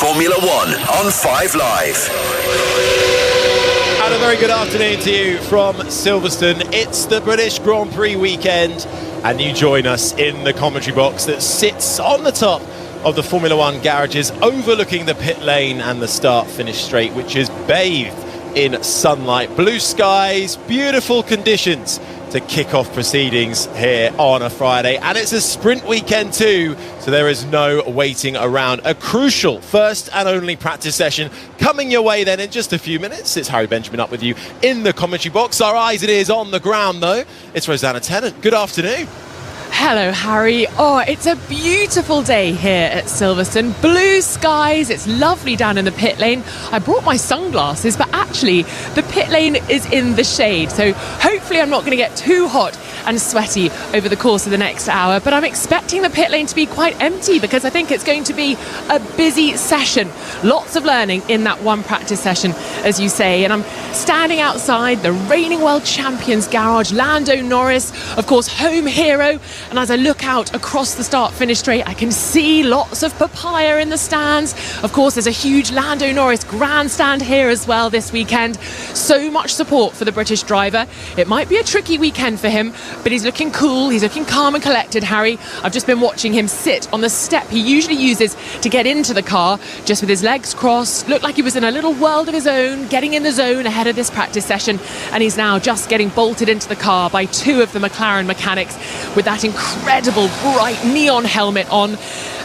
Formula One on 5 Live. And a very good afternoon to you from Silverstone. It's the British Grand Prix weekend, and you join us in the commentary box that sits on the top of the Formula One garages, overlooking the pit lane and the start-finish straight, which is bathed in sunlight, blue skies, beautiful conditions to kick off proceedings here on a Friday. And it's a sprint weekend too, so there is no waiting around. A crucial first and only practice session coming your way then in just a few minutes. It's Harry Benjamin up with you in the commentary box. Our eyes it is on the ground though. It's Rosanna Tennant. Good afternoon. Hello, Harry. Oh, it's a beautiful day here at Silverstone. Blue skies. It's lovely down in the pit lane. I brought my sunglasses, but actually the pit lane is in the shade. So hopefully I'm not going to get too hot and sweaty over the course of the next hour. But I'm expecting the pit lane to be quite empty because I think it's going to be a busy session. Lots of learning in that one practice session, as you say. And I'm standing outside the reigning world champions garage, Lando Norris, of course, home hero. And as I look out across the start-finish straight, I can see lots of papaya in the stands. Of course, there's a huge Lando Norris grandstand here as well this weekend. So much support for the British driver. It might be a tricky weekend for him, but he's looking cool. He's looking calm and collected, Harry. I've just been watching him sit on the step he usually uses to get into the car, just with his legs crossed. Looked like he was in a little world of his own, getting in the zone ahead of this practice session. And he's now just getting bolted into the car by two of the McLaren mechanics with that incredible bright neon helmet on.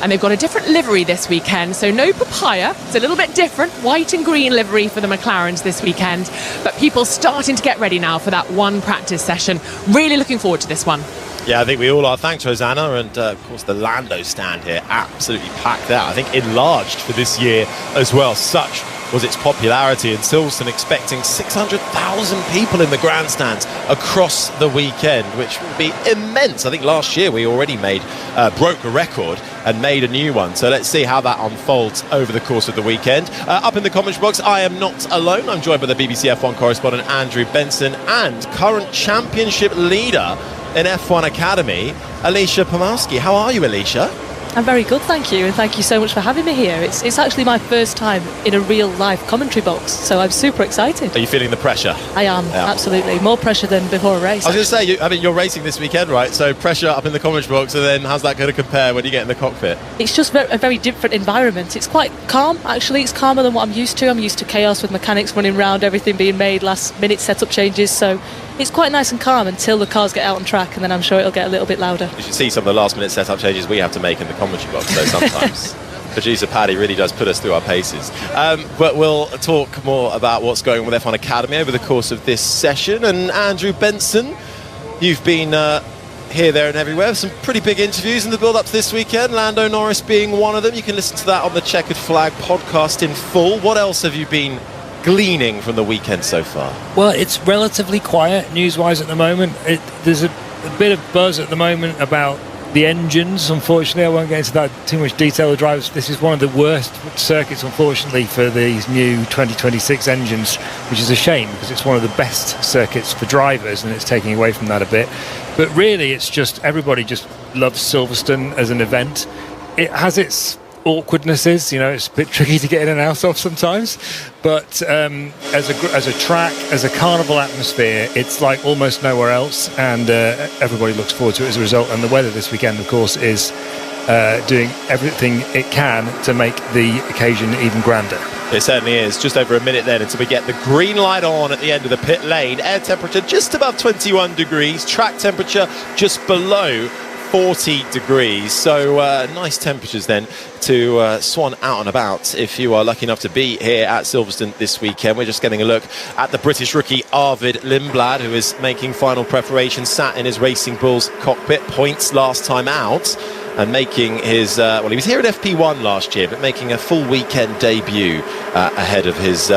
And they've got a different livery this weekend, so no papaya. It's a little bit different, white and green livery for the McLarens this weekend. But people starting to get ready now for that one practice session. Really looking forward to this one. Yeah, I think we all are. Thanks, Rosanna. And of course, the Lando stand here absolutely packed out. I think enlarged for this year as well. Such was its popularity in Silverstone, expecting 600,000 people in the grandstands across the weekend, which will be immense. I think last year we already broke a record and made a new one. So let's see how that unfolds over the course of the weekend. Up in the commentary box, I am not alone. I'm joined by the BBC F1 correspondent Andrew Benson and current championship leader in F1 Academy, Alicia Pomorski. How are you, Alicia? I'm very good, thank you, and thank you so much for having me here. It's actually my first time in a real live commentary box, so I'm super excited. Are you feeling the pressure? I am, absolutely. More pressure than before a race. I was going to say, you're racing this weekend, right? So pressure up in the commentary box, and then how's that going to compare when you get in the cockpit? It's just a very different environment. It's quite calm, actually. It's calmer than what I'm used to. I'm used to chaos with mechanics running around, everything being made, last-minute setup changes, so it's quite nice and calm until the cars get out on track, and then I'm sure it'll get a little bit louder. You should see some of the last-minute setup changes we have to make in the commentary box, though, sometimes. Producer Paddy really does put us through our paces. But we'll talk more about what's going on with F1 Academy over the course of this session. And Andrew Benson, you've been here, there and everywhere. Some pretty big interviews in the build-up to this weekend, Lando Norris being one of them. You can listen to that on the Checkered Flag podcast in full. What else have you been gleaning from the weekend so far? Well, it's relatively quiet news-wise at the moment. There's a bit of buzz at the moment about the engines. Unfortunately, I won't get into that too much detail. The drivers, this is one of the worst circuits, unfortunately, for these new 2026 engines, which is a shame because it's one of the best circuits for drivers, and it's taking away from that a bit. But really, it's just everybody just loves Silverstone as an event. It has its awkwardnesses, it's a bit tricky to get in and out of sometimes, but as a track, as a carnival atmosphere, it's like almost nowhere else, and everybody looks forward to it as a result. And the weather this weekend, of course, is doing everything it can to make the occasion even grander. It certainly is. Just over a minute then until we get the green light on at the end of the pit lane. Air temperature just above 21 degrees, track temperature just below 40 degrees, so nice temperatures then to swan out and about if you are lucky enough to be here at Silverstone this weekend. We're just getting a look at the British rookie Arvid Lindblad, who is making final preparations, sat in his Racing Bulls cockpit, points last time out, and making his, he was here at FP1 last year, but making a full weekend debut ahead of his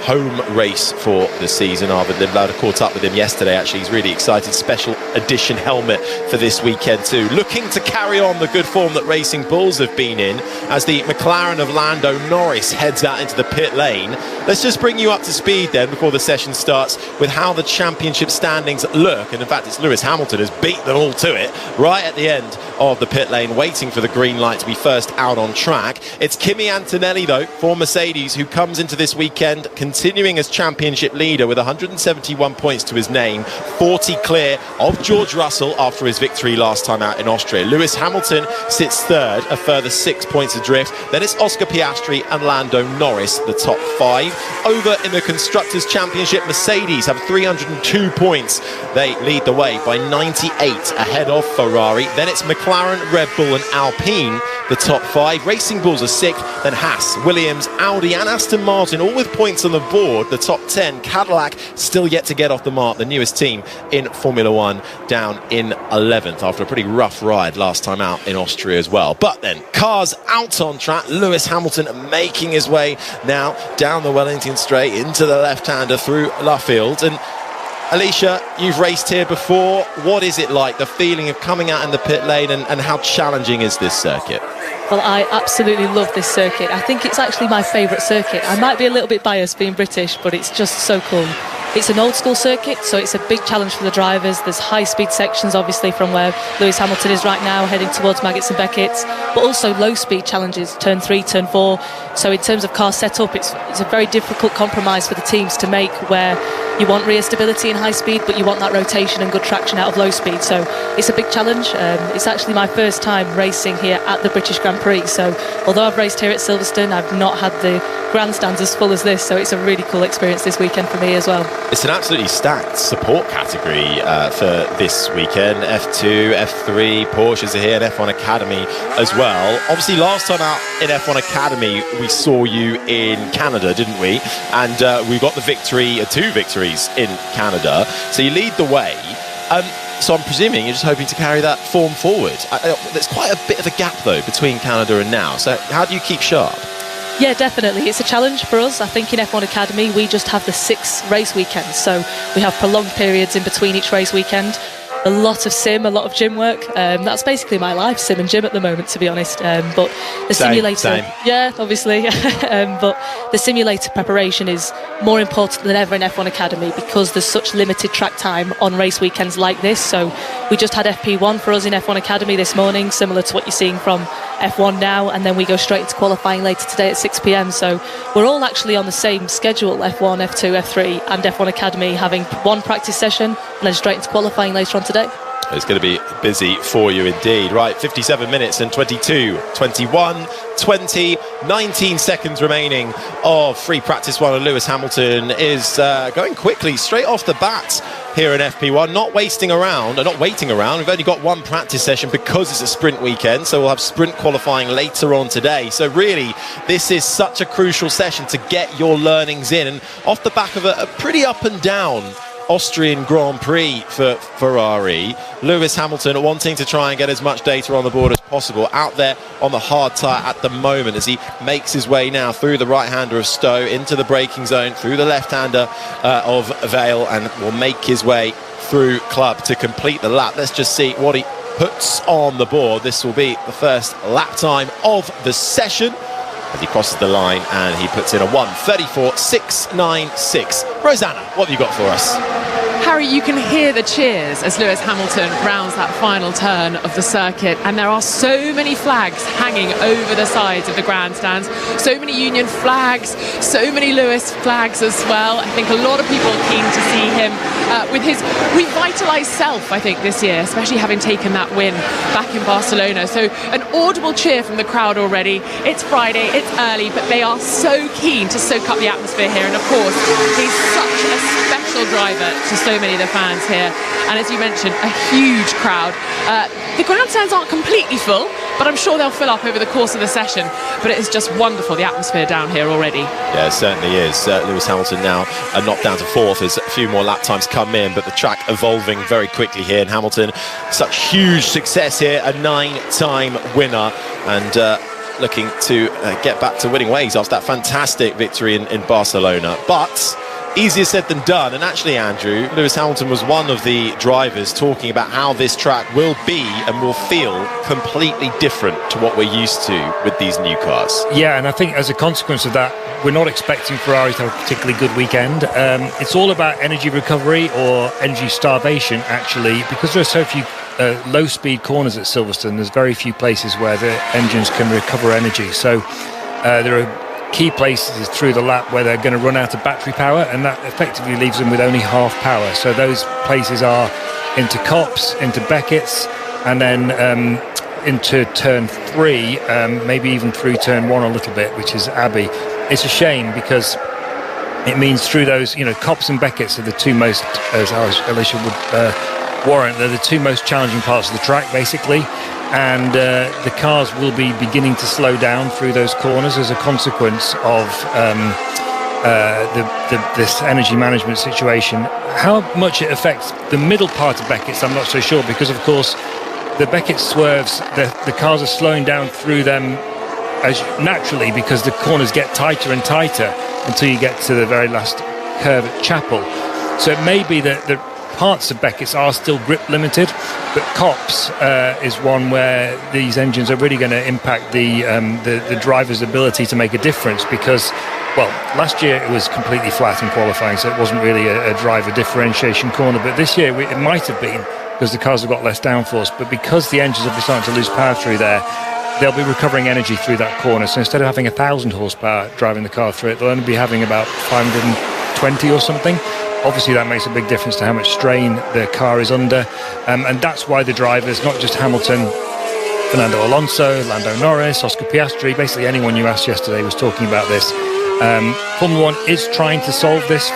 home race for the season. Arvid Lindblad, caught up with him yesterday, actually. He's really excited. Special edition helmet for this weekend too. Looking to carry on the good form that Racing Bulls have been in as the McLaren of Lando Norris heads out into the pit lane. Let's just bring you up to speed then before the session starts with how the championship standings look. And in fact, it's Lewis Hamilton has beat them all to it right at the end of the pit lane, waiting for the green light to be first out on track. It's Kimi Antonelli though for Mercedes, who comes into this weekend continuing as championship leader with 171 points to his name, 40 clear of George Russell after his victory last time out in Austria. Lewis Hamilton sits third, a further 6 points adrift. Then it's Oscar Piastri and Lando Norris, the top 5. Over in the Constructors' Championship, Mercedes have 302 points. They lead the way by 98 ahead of Ferrari. Then it's McLaren, Red Bull and Alpine, the top 5. Racing Bulls are 6th, then Haas, Williams, Audi and Aston Martin, all with points on the board. The top 10, Cadillac still yet to get off the mark, the newest team in Formula One, down in 11th after a pretty rough ride last time out in Austria as well. But then cars out on track, Lewis Hamilton making his way now down the Wellington Straight into the left-hander through Luffield. And Alicia, you've raced here before. What is it like, the feeling of coming out in the pit lane, and how challenging is this circuit? Well, I absolutely love this circuit. I think it's actually my favourite circuit. I might be a little bit biased being British, but it's just so cool. It's an old school circuit, so it's a big challenge for the drivers. There's high speed sections, obviously, from where Lewis Hamilton is right now, heading towards Maggotts and Beckett's, but also low speed challenges, turn 3, turn 4. So in terms of car setup, it's a very difficult compromise for the teams to make, where you want rear stability in high speed, but you want that rotation and good traction out of low speed. So it's a big challenge. It's actually my first time racing here at the British Grand Prix. So although I've raced here at Silverstone, I've not had the grandstands as full as this. So it's a really cool experience this weekend for me as well. It's an absolutely stacked support category for this weekend. F2, F3, Porsches are here, and F1 Academy as well. Obviously, last time out in F1 Academy, we saw you in Canada, didn't we? And we got the victory, 2 victories in Canada. So you lead the way. So I'm presuming you're just hoping to carry that form forward. There's quite a bit of a gap, though, between Canada and now. So how do you keep sharp? Yeah, definitely. It's a challenge for us. I think in F1 Academy, we just have the 6 race weekends. So we have prolonged periods in between each race weekend. A lot of sim, a lot of gym work. That's basically my life, sim and gym at the moment, to be honest. But the simulator, same. Yeah, obviously. But the simulator preparation is more important than ever in F1 Academy, because there's such limited track time on race weekends like this. So we just had FP1 for us in F1 Academy this morning, similar to what you're seeing from F1 now, and then we go straight into qualifying later today at 6 p.m. So we're all actually on the same schedule, F1, F2, F3 and F1 Academy, having one practice session and then straight into qualifying later on today. It's going to be busy for you indeed. Right, 57 minutes and 22, 21, 20, 19 seconds remaining of free practice one, and Lewis Hamilton is going quickly straight off the bat here in FP1, not waiting around. We've only got one practice session because it's a sprint weekend, so we'll have sprint qualifying later on today. So really, this is such a crucial session to get your learnings in, and off the back of a pretty up and down Austrian Grand Prix for Ferrari, Lewis Hamilton wanting to try and get as much data on the board as possible, out there on the hard tyre at the moment as he makes his way now through the right-hander of Stowe into the braking zone, through the left-hander of Vale, and will make his way through Club to complete the lap. Let's just see what he puts on the board. This will be the first lap time of the session as he crosses the line, and he puts in a 1:34.696. Rosanna, what have you got for us? Harry, you can hear the cheers as Lewis Hamilton rounds that final turn of the circuit, and there are so many flags hanging over the sides of the grandstands, so many Union flags, so many Lewis flags as well. I think a lot of people are keen to see him with his revitalised self, I think, this year, especially having taken that win back in Barcelona. So an audible cheer from the crowd already. It's Friday, it's early, but they are so keen to soak up the atmosphere here, and of course he's such a special driver to so many of the fans here, and as you mentioned, a huge crowd. The grandstands aren't completely full, but I'm sure they'll fill up over the course of the session. But it is just wonderful, the atmosphere down here already. Yeah, it certainly is. Lewis Hamilton now knocked down to 4th as a few more lap times come in, but the track evolving very quickly here. And Hamilton, such huge success here, a 9-time winner, and looking to get back to winning ways after that fantastic victory in Barcelona. But easier said than done. And actually, Andrew, Lewis Hamilton was one of the drivers talking about how this track will be and will feel completely different to what we're used to with these new cars. Yeah, and I think as a consequence of that, we're not expecting Ferrari to have a particularly good weekend. It's all about energy recovery or energy starvation, actually, because there are so few low-speed corners at Silverstone. There's very few places where the engines can recover energy. So there are key places through the lap where they're going to run out of battery power, and that effectively leaves them with only half power. So those places are into Copse, into Beckett's, and then into turn 3, maybe even through turn 1 a little bit, which is Abbey. It's a shame because it means through those, Copse and Beckett's are the two most, as Alicia would warrant, they're the two most challenging parts of the track, basically. And the cars will be beginning to slow down through those corners as a consequence of this energy management situation. How much it affects the middle part of Beckett's, I'm not so sure, because of course the Beckett swerves, the cars are slowing down through them as naturally, because the corners get tighter and tighter until you get to the very last curve at Chapel. So it may be that the parts of Beckett's are still grip limited, but Copse is one where these engines are really going to impact the driver's ability to make a difference, because, well, last year it was completely flat in qualifying, so it wasn't really a driver differentiation corner, but this year it might have been, because the cars have got less downforce, but because the engines have been starting to lose power through there, they'll be recovering energy through that corner. So instead of having 1,000 horsepower driving the car through it, they'll only be having about 520 or something. Obviously that makes a big difference to how much strain the car is under, and that's why the drivers, not just Hamilton, Fernando Alonso, Lando Norris, Oscar Piastri, basically anyone you asked yesterday was talking about this. Formula 1 is trying to solve this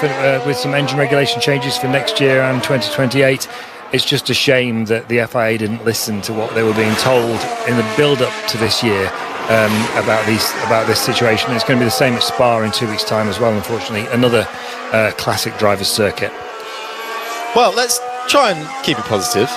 with some engine regulation changes for next year and 2028. It's just a shame that the FIA didn't listen to what they were being told in the build-up to this year about this situation. It's going to be the same at Spa in 2 weeks' time as well, unfortunately. Another classic driver's circuit. Well, let's try and keep it positive.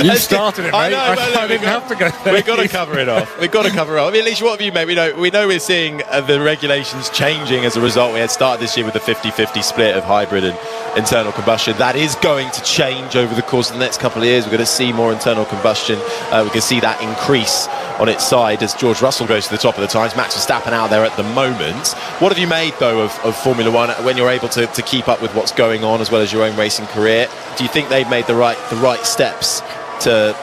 You started it, mate. I didn't have to go there. We've got to cover it off. I mean, Alicia, what have you made? We know we're seeing the regulations changing as a result. We had started this year with a 50-50 split of hybrid and internal combustion. That is going to change over the course of the next couple of years. We're going to see more internal combustion. We can see that increase on its side as George Russell goes to the top of the times. Max Verstappen out there at the moment. What have you made, though, of Formula 1 when you're able to keep up with what's going on as well as your own racing career? Do you think they've made the right steps to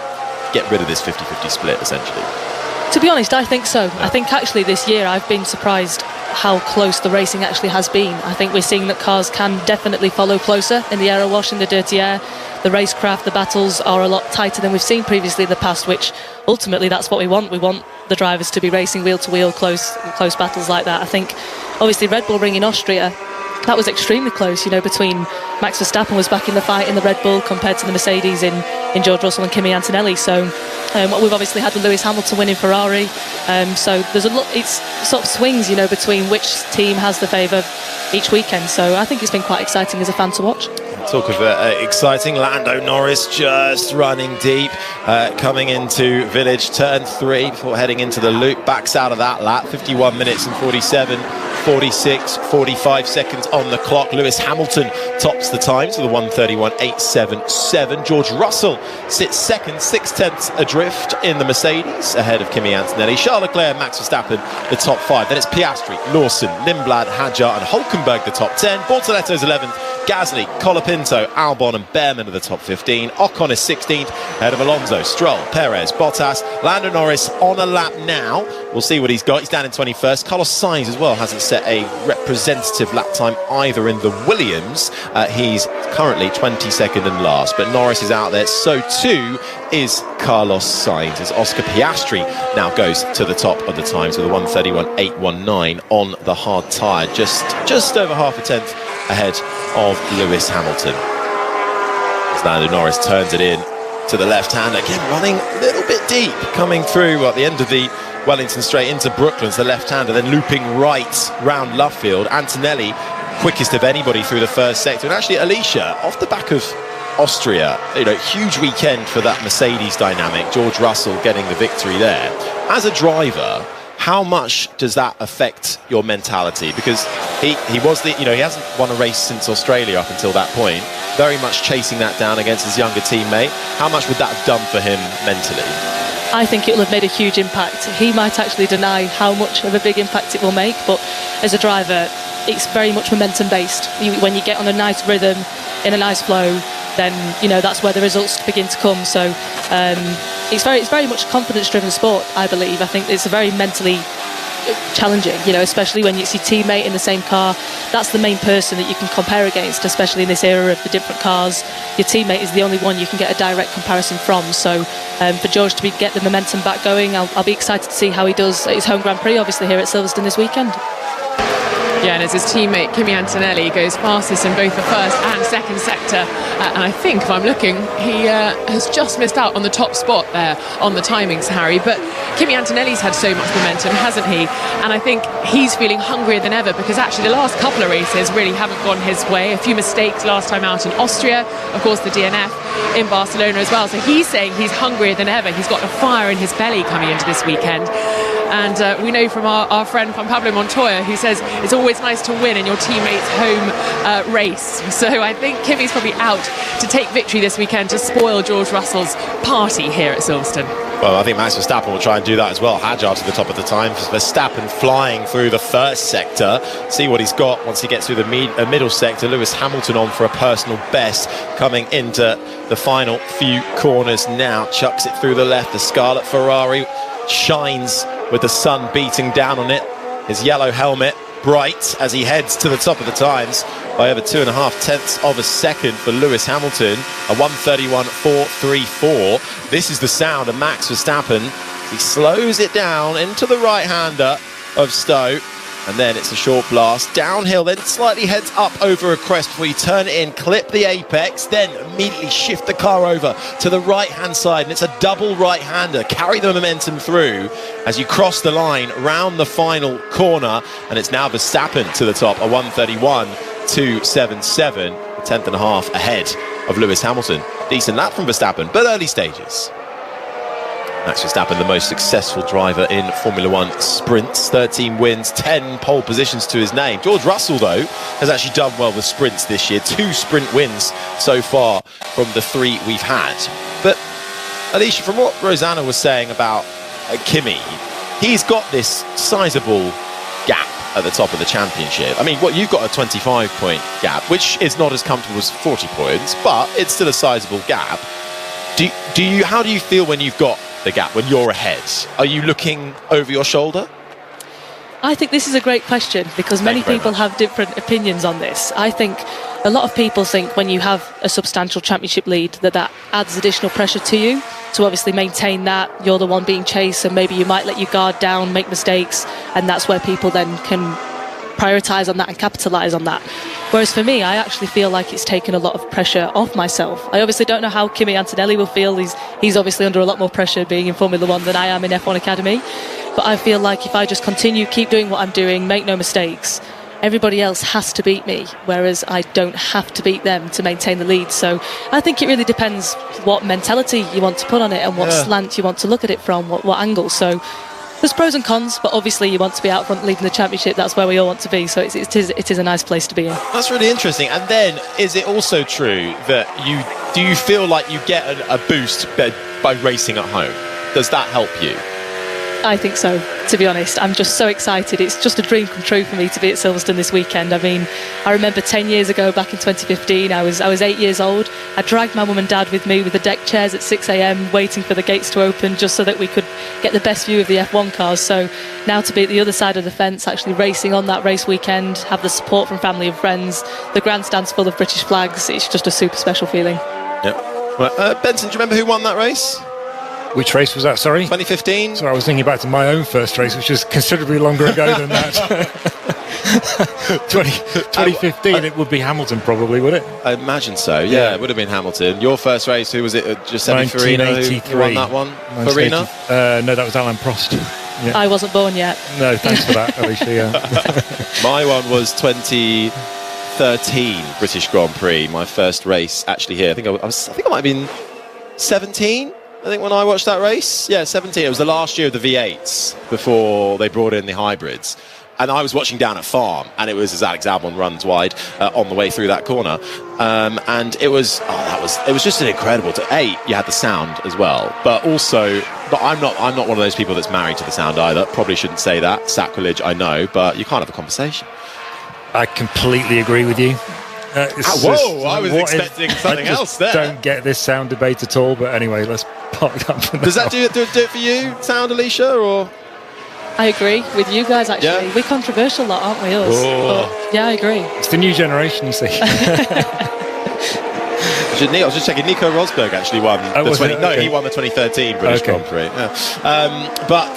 get rid of this 50-50 split, essentially? To be honest, I think so. I think actually this year I've been surprised how close the racing actually has been. I think we're seeing that cars can definitely follow closer in the aero wash, in the dirty air. The racecraft, the battles are a lot tighter than we've seen previously in the past, which ultimately that's what we want. We want the drivers to be racing wheel to wheel, close battles like that. I think obviously Red Bull Ring in Austria, that was extremely close, between Max Verstappen was back in the fight in the Red Bull compared to the Mercedes in George Russell and Kimi Antonelli. So what we've obviously had with Lewis Hamilton winning Ferrari. So there's a lot, it's sort of swings, between which team has the favour each weekend. So I think it's been quite exciting as a fan to watch. Talk of exciting, Lando Norris just running deep, coming into Village turn 3 before heading into the loop, backs out of that lap, 51 minutes and 47, 46, 45 seconds on the clock. Lewis Hamilton tops the time to the 1:31.877. George Russell sits second, 6/10 adrift in the Mercedes, ahead of Kimi Antonelli. Charles Leclerc, Max Verstappen, the top 5. Then it's Piastri, Lawson, Lindblad, Hadjar and Hulkenberg, the top 10. Bortoletto's 11th. Gasly, Colapinto, Albon and Behrman are the top 15. Ocon is 16th, ahead of Alonso, Stroll, Perez, Bottas. Lando Norris on a lap now. We'll see what he's got. He's down in 21st. Carlos Sainz as well hasn't set a representative lap time either in the Williams. He's currently 22nd and last, but Norris is out there. So too is Carlos Sainz, as Oscar Piastri now goes to the top of the times with a 1:31.819 on the hard tyre, just over half a tenth ahead of Lewis Hamilton. As Lando Norris turns it in to the left hand, again running a little bit deep, coming through at the end of the Wellington straight into Brooklands, the left-hander, then looping right round Luffield. Antonelli, quickest of anybody through the first sector. And actually, Alicia, off the back of Austria, huge weekend for that Mercedes dynamic. George Russell getting the victory there. As a driver, how much does that affect your mentality? Because he was he hasn't won a race since Australia up until that point. Very much chasing that down against his younger teammate. How much would that have done for him mentally? I think it will have made a huge impact. He might actually deny how much of a big impact it will make, but as a driver, it's very much momentum based. When you get on a nice rhythm, in a nice flow, then that's where the results begin to come. So it's very much a confidence driven sport, I believe. I think it's a very mentally challenging, especially when it's your teammate in the same car. That's the main person that you can compare against, especially in this era of the different cars. Your teammate is the only one you can get a direct comparison from. So for George to get the momentum back going, I'll be excited to see how he does at his home Grand Prix, obviously here at Silverstone this weekend. Yeah, and as his teammate Kimi Antonelli goes fastest in both the first and second sector, and I think, if I'm looking, he has just missed out on the top spot there on the timings, Harry. But Kimi Antonelli's had so much momentum, hasn't he? And I think he's feeling hungrier than ever, because actually the last couple of races really haven't gone his way. A few mistakes last time out in Austria, of course the DNF in Barcelona as well. So he's saying he's hungrier than ever. He's got a fire in his belly coming into this weekend. And we know from our friend Juan Pablo Montoya, who says it's always nice to win in your teammate's home race. So I think Kimi's probably out to take victory this weekend to spoil George Russell's party here at Silverstone. Well, I think Max Verstappen will try and do that as well. Hadjar to the top of the time. Verstappen flying through the first sector. See what he's got once he gets through the middle sector. Lewis Hamilton on for a personal best coming into the final few corners now. Chucks it through the left. The Scarlet Ferrari shines with the sun beating down on it. His yellow helmet bright as he heads to the top of the times by over 2.5 tenths of a second for Lewis Hamilton. A 1:31.434. This is the sound of Max Verstappen. He slows it down into the right-hander of Stowe, and then it's a short blast downhill, then slightly heads up over a crest before you turn it in, clip the apex, then immediately shift the car over to the right-hand side, and it's a double right-hander. Carry the momentum through as you cross the line round the final corner, and it's now Verstappen to the top, a 1:31.277, a tenth and a half ahead of Lewis Hamilton. Decent lap from Verstappen, but early stages. Max Verstappen, the most successful driver in Formula One sprints, 13 wins, 10 pole positions to his name. George Russell, though, has actually done well with sprints this year. 2 sprint wins so far from the 3 we've had. But, Alicia, from what Rosanna was saying about Kimi, he's got this sizable gap at the top of the championship. I mean, you've got a 25-point gap, which is not as comfortable as 40 points, but it's still a sizable gap. How do you feel when you've got the gap, when you're ahead? Are you looking over your shoulder? I think this is a great question, because many people have different opinions on this. I think a lot of people think when you have a substantial championship lead that adds additional pressure to you to obviously maintain that. You're the one being chased, and maybe you might let your guard down, make mistakes, and that's where people then can prioritise on that and capitalise on that. Whereas for me, I actually feel like it's taken a lot of pressure off myself. I obviously don't know how Kimi Antonelli will feel. He's obviously under a lot more pressure being in Formula One than I am in F1 Academy. But I feel like if I just keep doing what I'm doing, make no mistakes, everybody else has to beat me, whereas I don't have to beat them to maintain the lead. So I think it really depends what mentality you want to put on it and what slant you want to look at it from, what angle. So there's pros and cons, but obviously you want to be out front leading the championship. That's where we all want to be, so it is a nice place to be in. That's really interesting. And then, is it also true that do you feel like you get a boost by racing at home? Does that help you? I think so, to be honest. I'm just so excited. It's just a dream come true for me to be at Silverstone this weekend. I mean, I remember 10 years ago, back in 2015, I was 8 years old. I dragged my mum and dad with me with the deck chairs at 6 a.m, waiting for the gates to open just so that we could get the best view of the F1 cars. So now to be at the other side of the fence, actually racing on that race weekend, have the support from family and friends, the grandstand's full of British flags, it's just a super special feeling. Yeah. Well, Benson, do you remember who won that race? Which race was that, sorry? 2015. So I was thinking back to my own first race, which was considerably longer ago than that. 2015, it would be Hamilton probably, would it? I imagine so, yeah. It would have been Hamilton. Your first race, who was it? Giuseppe Farina who won that one? Farina? No, that was Alain Prost. Yeah. I wasn't born yet. No, thanks for that, Alicia. Yeah. My one was 2013 British Grand Prix, my first race actually here. I think I might have been 17. I think when I watched that race, 17. It was the last year of the V8s before they brought in the hybrids. and I was watching down at Farm, and it was as Alex Albon runs wide on the way through that corner, and it was just an incredible. You had the sound as well, but also, but I'm not one of those people that's married to the sound either. Probably shouldn't say that, sacrilege, I know, but you can't have a conversation. I completely agree with you. Whoa! I was expecting something else there. Don't get this sound debate at all. But anyway, let's park that for now. Does that do it for you, sound, Alicia? Or I agree with you guys. Actually, Yeah. we're controversial, lot, aren't we? Us. Oh. But, yeah, I agree. It's the new generation, you see. I was just checking. Nico Rosberg actually won. He won the 2013 British Grand Prix. Yeah. But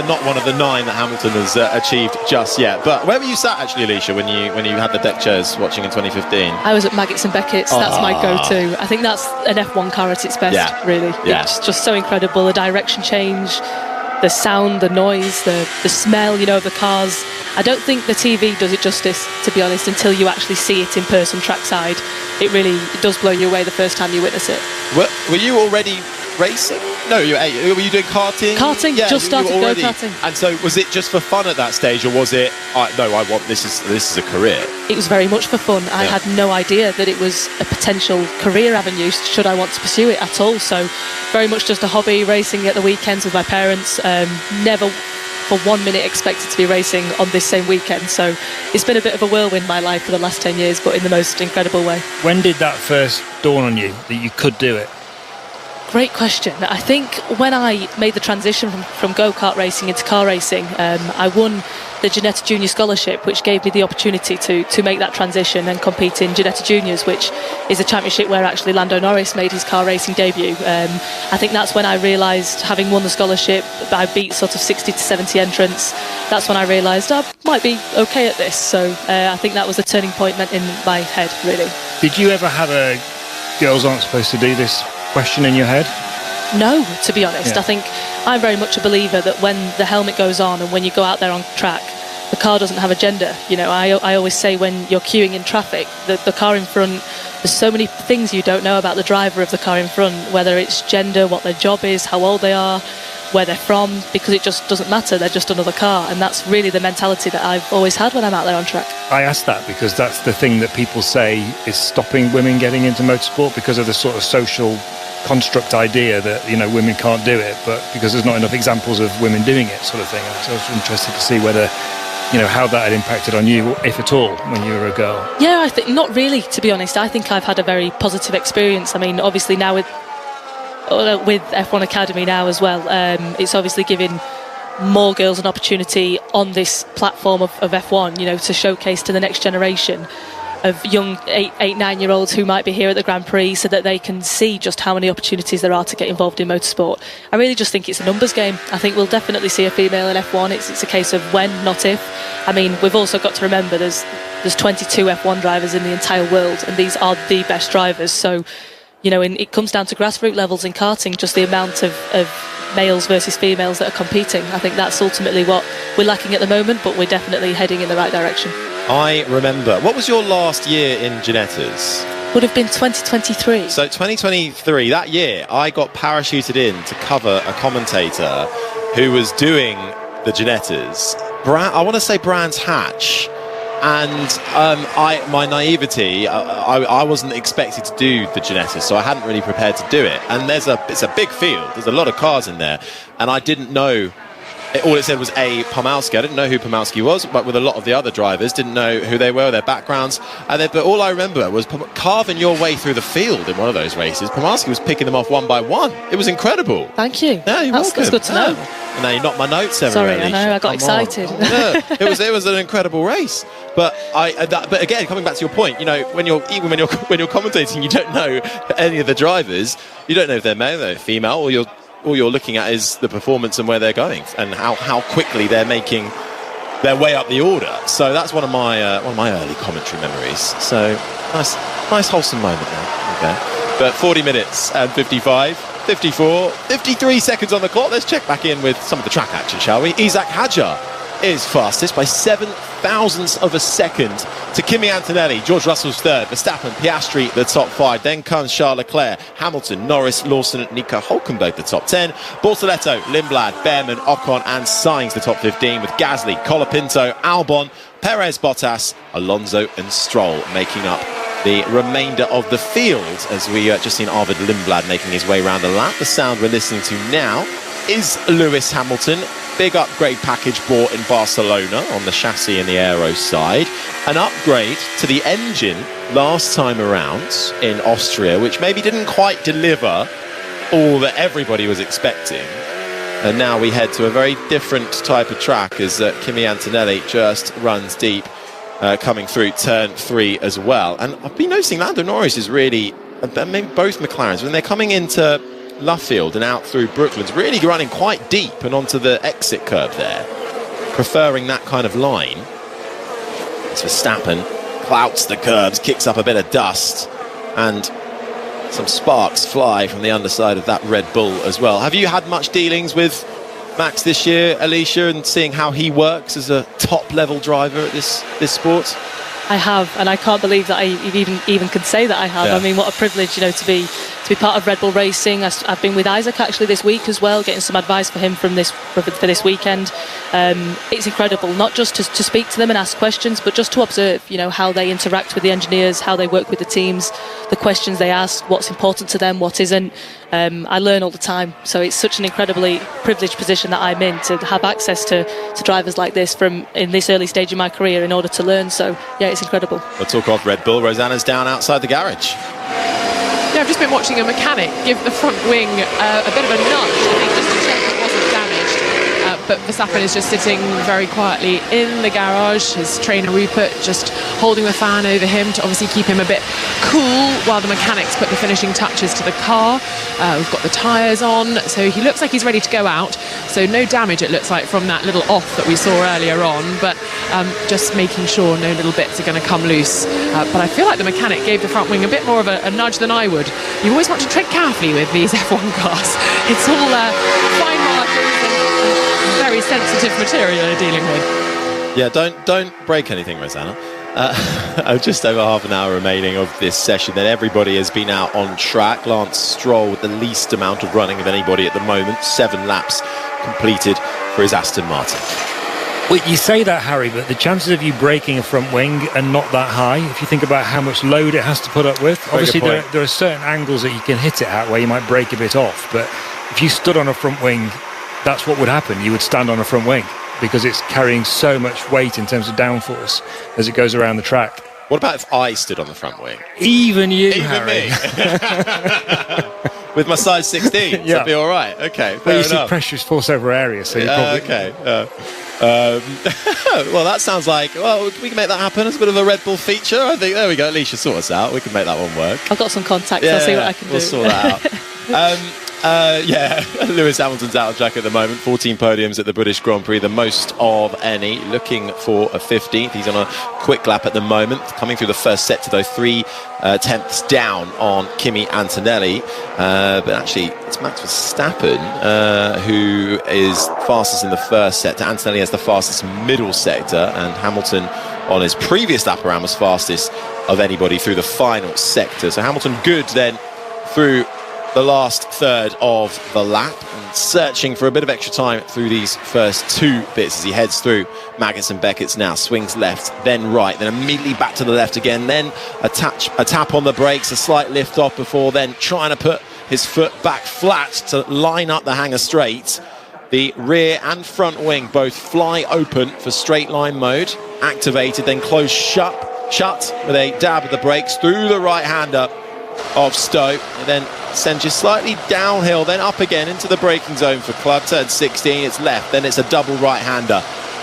not one of the 9 that Hamilton has achieved just yet. But where were you sat actually, Alicia, when you had the deck chairs watching in 2015? I was at Maggots and Beckett's. That's my go-to. I think that's an F1 car at its best. Really. Yeah. It's just so incredible. The direction change, the sound, the noise, the smell, of the cars. I don't think the TV does it justice, to be honest, until you actually see it in person trackside. It does blow you away the first time you witness it. Were you already racing? No, were you doing karting? Karting, just started go-karting. And so was it just for fun at that stage, or was it, this is a career? It was very much for fun. I had no idea that it was a potential career avenue should I want to pursue it at all. So very much just a hobby, racing at the weekends with my parents. Never for 1 minute expected to be racing on this same weekend. So it's been a bit of a whirlwind my life for the last 10 years, but in the most incredible way. When did that first dawn on you that you could do it? Great question. I think when I made the transition from go-kart racing into car racing, I won the Ginetta Junior Scholarship, which gave me the opportunity to make that transition and compete in Ginetta Juniors, which is a championship where actually Lando Norris made his car racing debut. I think that's when I realised, having won the scholarship, I beat sort of 60 to 70 entrants. That's when I realised I might be okay at this. So I think that was a turning point in my head, really. Did you ever have a girls aren't supposed to do this question in your head? No, to be honest. I think I'm very much a believer that when the helmet goes on and when you go out there on track, the car doesn't have a gender. I always say when you're queuing in traffic, the car in front, there's so many things you don't know about the driver of the car in front, whether it's gender, what their job is, how old they are, where they're from, because it just doesn't matter. They're just another car, and that's really the mentality that I've always had when I'm out there on track. I asked that because that's the thing that people say is stopping women getting into motorsport, because of the sort of social construct idea that women can't do it, but because there's not enough examples of women doing it, sort of thing. So I was interested to see whether how that had impacted on you, if at all, when you were a girl. Yeah, I think not really, to be honest. I think I've had a very positive experience. I mean, obviously now with F1 Academy now as well, it's obviously giving more girls an opportunity on this platform of F1, to showcase to the next generation of young 8-9-year-olds who might be here at the Grand Prix, so that they can see just how many opportunities there are to get involved in motorsport. I really just think it's a numbers game. I think we'll definitely see a female in F1. It's a case of when, not if. I mean, we've also got to remember there's 22 F1 drivers in the entire world, and these are the best drivers. So, it comes down to grassroots levels in karting, just the amount of males versus females that are competing. I think that's ultimately what we're lacking at the moment, but we're definitely heading in the right direction. I remember. What was your last year in Ginettas? Would have been 2023. So 2023, that year, I got parachuted in to cover a commentator who was doing the Ginettas. I want to say Brands Hatch. And my naivety, I wasn't expected to do the Ginettas, so I hadn't really prepared to do it. And it's a big field. There's a lot of cars in there. And I didn't know. All it said was Pomałski. I didn't know who Pomałski was, but with a lot of the other drivers, didn't know who they were, their backgrounds. But all I remember was carving your way through the field in one of those races. Pomałski was picking them off one by one. It was incredible. Thank you. Yeah, you're welcome. That's good to know. And now you knocked my notes everywhere. Sorry, I know. I got excited. Yeah, it was an incredible race. But but again, coming back to your point, when you're commentating, you don't know any of the drivers. You don't know if they're male, they're female, or all you're looking at is the performance and where they're going and how quickly they're making their way up the order. So that's one of my early commentary memories. So nice wholesome moment there. Okay. But 40 minutes and 55, 54, 53 seconds on the clock. Let's check back in with some of the track action, shall we? Isaac Hadjar is fastest by 7 thousandths of a second to Kimi Antonelli. George Russell's third, Verstappen, Piastri the top 5. Then comes Charles Leclerc, Hamilton, Norris, Lawson, Nico Hülkenberg the top 10. Bortoletto, Lindblad, Behrman, Ocon and Sainz the top 15, with Gasly, Colapinto, Albon, Perez, Bottas, Alonso and Stroll making up the remainder of the field, as we just seen Arvid Lindblad making his way around the lap. The sound we're listening to now is Lewis Hamilton. Big upgrade package bought in Barcelona on the chassis and the aero side. An upgrade to the engine last time around in Austria, which maybe didn't quite deliver all that everybody was expecting. And now we head to a very different type of track as Kimi Antonelli just runs deep, coming through turn 3 as well. And I've been noticing Lando Norris is really, maybe both McLarens, when they're coming into Luffield and out through Brooklands, really running quite deep and onto the exit curb there, preferring that kind of line. As Verstappen clouts the curbs, kicks up a bit of dust, and some sparks fly from the underside of that Red Bull as well. Have you had much dealings with Max this year, Alicia, and seeing how he works as a top-level driver at this sport? I have, and I can't believe that I even can say that I have. Yeah. I mean, what a privilege, to be part of Red Bull Racing. I've been with Isaac actually this week as well, getting some advice for him for this weekend. It's incredible, not just to speak to them and ask questions, but just to observe, how they interact with the engineers, how they work with the teams, the questions they ask, what's important to them, what isn't. I learn all the time, so it's such an incredibly privileged position that I'm in, to have access to drivers like this in this early stage of my career in order to learn. So yeah, it's incredible. We'll talk of Red Bull. Rosanna's down outside the garage. Yeah, I've just been watching a mechanic give the front wing a bit of a nudge, I think, just to check it wasn't damaged. But Verstappen is just sitting very quietly in the garage. His trainer Rupert just holding the fan over him to obviously keep him a bit cool while the mechanics put the finishing touches to the car. We've got the tyres on, so he looks like he's ready to go out. So no damage, it looks like, from that little off that we saw earlier on, but just making sure no little bits are going to come loose. But I feel like the mechanic gave the front wing a bit more of a nudge than I would. You always want to tread carefully with these F1 cars. It's all fine markers and very sensitive material you're dealing with. Yeah, don't break anything, Rosanna. Just over half an hour remaining of this session. Then everybody has been out on track. Lance Stroll with the least amount of running of anybody at the moment. 7 laps completed for his Aston Martin. Well, you say that, Harry, but the chances of you breaking a front wing are not that high if you think about how much load it has to put up with. Obviously, there are certain angles that you can hit it at where you might break a bit off, but if you stood on a front wing, that's what would happen. You would stand on a front wing because it's carrying so much weight in terms of downforce as it goes around the track. What about if I stood on the front wing? Even you, Even Harry. me. With my size 16, Yeah. that'd be all right. Okay, Well, fair you see enough. pressure's force over area, so you probably... Okay. Well, that sounds like, we can make that happen as a bit of a Red Bull feature. I think, there we go. Alicia, sort us out. We can make that one work. I've got some contacts. I'll see what I can do. We'll sort that out. Lewis Hamilton's out of track at the moment. 14 podiums at the British Grand Prix, the most of any. Looking for a 15th. He's on a quick lap at the moment. Coming through the first sector, though, 3 tenths down on Kimi Antonelli. But actually, it's Max Verstappen who is fastest in the first sector. Antonelli has the fastest middle sector, and Hamilton on his previous lap around was fastest of anybody through the final sector. So Hamilton good then through the last third of the lap, and searching for a bit of extra time through these first 2 bits as he heads through Maggotts and Beckett's now. Swings left, then right, then immediately back to the left again, then a tap on the brakes, a slight lift off before then trying to put his foot back flat to line up the hanger straight. The rear and front wing both fly open for straight line mode, activated, then closed shut with a dab of the brakes through the right-hander of Stowe, and then sends you slightly downhill, then up again into the braking zone for Club. Turn 16, it's left, then it's a double right-hander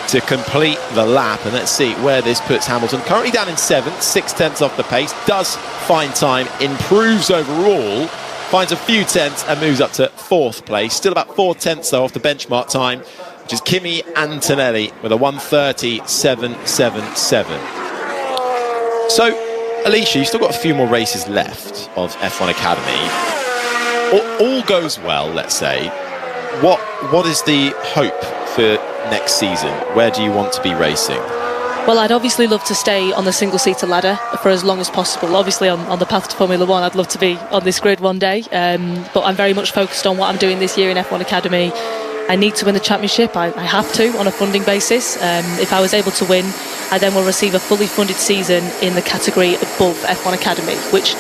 to complete the lap. And let's see where this puts Hamilton. Currently down in 7th, 6 tenths off the pace, does find time, improves overall, finds a few tenths and moves up to 4th place. Still about 4 tenths though off the benchmark time, which is Kimi Antonelli with a 1:30.777. So, Alicia, you've still got a few more races left of F1 Academy. All goes well, let's say. What is the hope for next season? Where do you want to be racing? Well, I'd obviously love to stay on the single-seater ladder for as long as possible. Obviously, on the path to Formula One, I'd love to be on this grid one day. But I'm very much focused on what I'm doing this year in F1 Academy. I need to win the championship. I have to on a funding basis. If I was able to win, I then will receive a fully funded season in the category above F1 Academy, which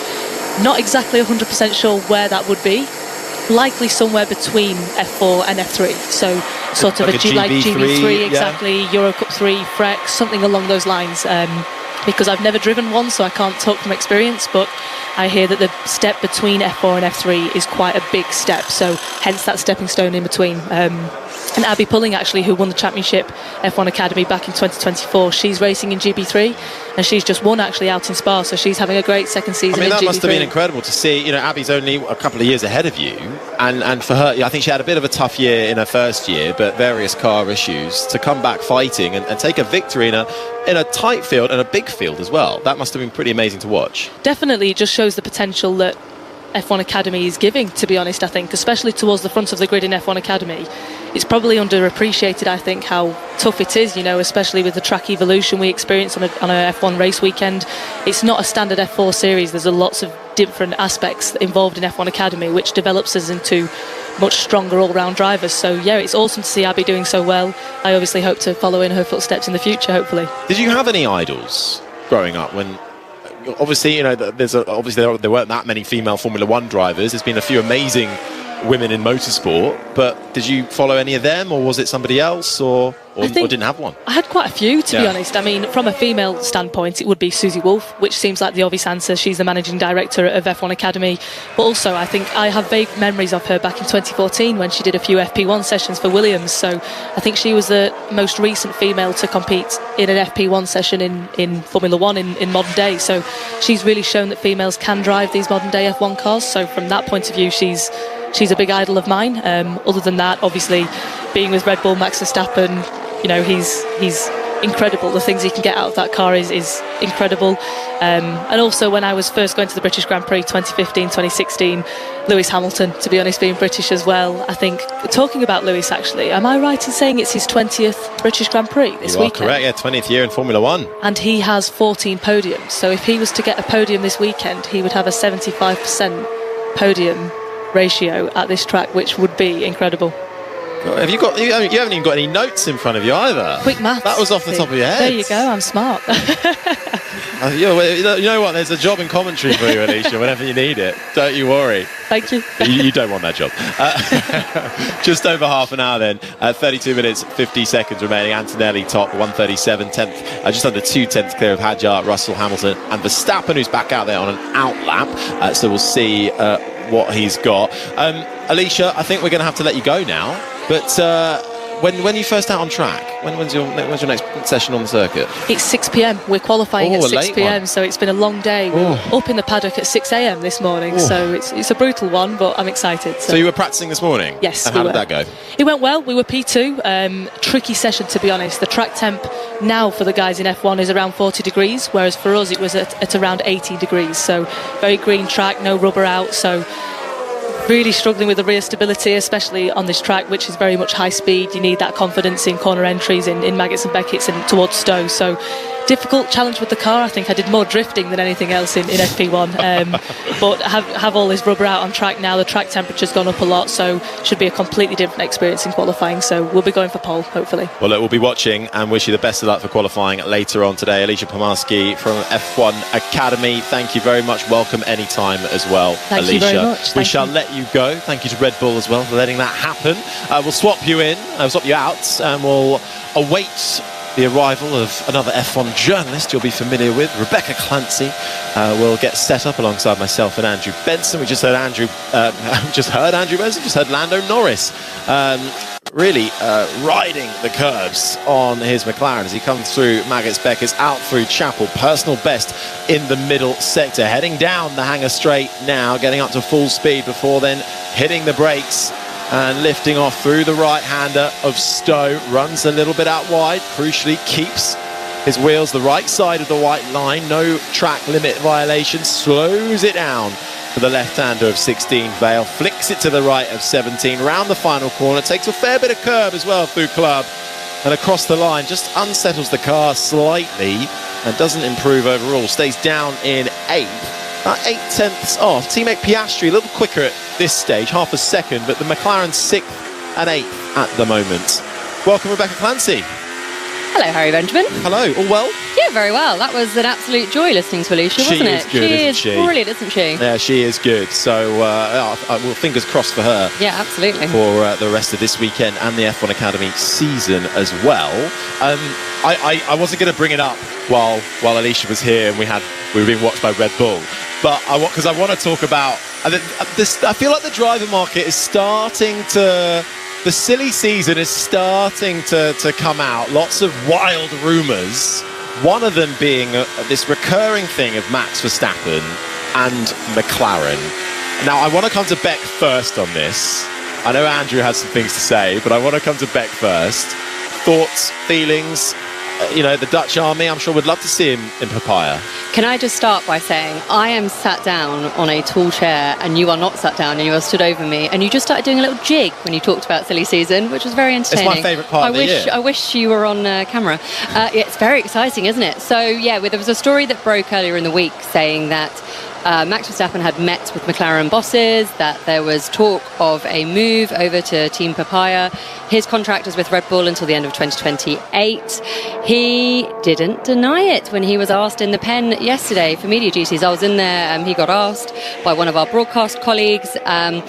not exactly 100% sure where that would be. Likely somewhere between F4 and F3. So sort of like a GB3, exactly, yeah. Euro Cup 3, Frex, something along those lines. Because I've never driven one, so I can't talk from experience, but I hear that the step between F4 and F3 is quite a big step, so hence that stepping stone in between. And Abby Pulling, actually, who won the championship F1 Academy back in 2024, she's racing in GB3, and she's just won actually out in Spa, so she's having a great second season in GB3. That must have been incredible to see. Abby's only a couple of years ahead of you, and for her, I think she had a bit of a tough year in her first year, but various car issues, to come back fighting and take a victory in a tight field and a big field as well. That must have been pretty amazing to watch. Definitely, it just shows the potential that F1 Academy is giving, to be honest, I think, especially towards the front of the grid in F1 Academy. It's probably underappreciated, I think, how tough it is, especially with the track evolution we experience on a F1 race weekend. It's not a standard F4 series. There's lots of different aspects involved in F1 Academy, which develops us into much stronger all-round drivers. So, yeah, it's awesome to see Abby doing so well. I obviously hope to follow in her footsteps in the future, hopefully. Did you have any idols growing up when... Obviously, there weren't that many female Formula One drivers. There's been a few amazing women in motorsport, but did you follow any of them, or was it somebody else, or didn't have one? I had quite a few, to be honest. I mean, from a female standpoint, it would be Susie Wolff, which seems like the obvious answer. She's the managing director of F1 Academy, but also I think I have vague memories of her back in 2014 when she did a few FP1 sessions for Williams. So I think she was the most recent female to compete in an FP1 session in Formula One in modern day. So she's really shown that females can drive these modern day F1 cars. So from that point of view, she's a big idol of mine. Other than that, obviously, being with Red Bull, Max Verstappen, he's incredible. The things he can get out of that car is incredible. And also, when I was first going to the British Grand Prix 2015, 2016, Lewis Hamilton, to be honest, being British as well. I think, talking about Lewis, actually, am I right in saying it's his 20th British Grand Prix this weekend? You are correct, yeah, 20th year in Formula One. And he has 14 podiums. So if he was to get a podium this weekend, he would have a 75% podium ratio at this track, which would be incrable. You haven't even got any notes in front of you either. Quick maths. That was off the top of your head. There you go, I'm smart. You know what, there's a job in commentary for you, Alicia, whenever you need it. Don't you worry. Thank you. You don't want that job. Just over half an hour then, 32 minutes 50 seconds remaining. Antonelli top, 137, 10th, just under 2/10 clear of Hadjar, Russell, Hamilton and Verstappen, who's back out there on an out lap. So we'll see what he's got. Alicia, I think we're going to have to let you go now. But when are you first out on track? When's your next session on the circuit? It's 6 p.m. We're qualifying at 6 p.m. So it's been a long day. We were up in the paddock at 6 a.m. this morning. So it's a brutal one, but I'm excited. So you were practicing this morning? Yes. And how did that go? It went well. We were P2. Tricky session, to be honest. The track temp now for the guys in F1 is around 40 degrees, whereas for us it was at around 18 degrees. So very green track, no rubber out. So really struggling with the rear stability, especially on this track, which is very much high speed. You need that confidence in corner entries in Maggotts and Beckett's and towards Stowe. So difficult challenge with the car. I think I did more drifting than anything else in FP1. But have all this rubber out on track now. The track temperature's gone up a lot, so should be a completely different experience in qualifying. So we'll be going for pole, hopefully. Well, look, we'll be watching and wish you the best of luck for qualifying later on today. Alicia Pomarski from F1 Academy, thank you very much. Welcome anytime as well, Thank Alicia. you very much. We shall let you go. Thank you to Red Bull as well for letting that happen. We'll swap you out, and we'll await the arrival of another F1 journalist you'll be familiar with, Rebecca Clancy. Will get set up alongside myself and Andrew Benson. We just heard Andrew Benson, just heard Lando Norris really riding the curbs on his McLaren as he comes through Maggotts Beckett's, out through Chapel. Personal best in the middle sector, heading down the Hangar Straight now, getting up to full speed before then hitting the brakes and lifting off through the right-hander of Stowe. Runs a little bit out wide, crucially keeps his wheels the right side of the white line. No track limit violation, slows it down for the left-hander of 16 Vale. Flicks takes it to the right of 17, round the final corner, takes a fair bit of curb as well through Club, and across the line, just unsettles the car slightly and doesn't improve overall. Stays down in 8th, about 8 tenths off. Teammate Piastri a little quicker at this stage, half a second, but the McLaren 6th and 8th at the moment. Welcome, Rebecca Clancy. Hello, Harry Benjamin. Hello, all well? Yeah, very well. That was an absolute joy listening to Alicia, wasn't it? She is brilliant, isn't she? Yeah, she is good. So, well, fingers crossed for her. Yeah, absolutely. For the rest of this weekend and the F1 Academy season as well. I wasn't going to bring it up while Alicia was here and we were being watched by Red Bull, but because I want to talk about this. I feel like the driver market is starting to. The silly season is starting to come out. Lots of wild rumours. One of them being this recurring thing of Max Verstappen and McLaren. Now, I want to come to Beck first on this. I know Andrew has some things to say, but I want to come to Beck first. Thoughts, feelings? The Dutch army, I'm sure would love to see him in Papaya. Can I just start by saying I am sat down on a tall chair and you are not sat down and you are stood over me and you just started doing a little jig when you talked about silly season, which was very entertaining. It's my favourite part of the year. I wish you were on camera. It's very exciting, isn't it? So, yeah, there was a story that broke earlier in the week saying that Max Verstappen had met with McLaren bosses, that there was talk of a move over to Team Papaya. His contract is with Red Bull until the end of 2028. He didn't deny it when he was asked in the pen yesterday for media duties. I was in there, he got asked by one of our broadcast colleagues, and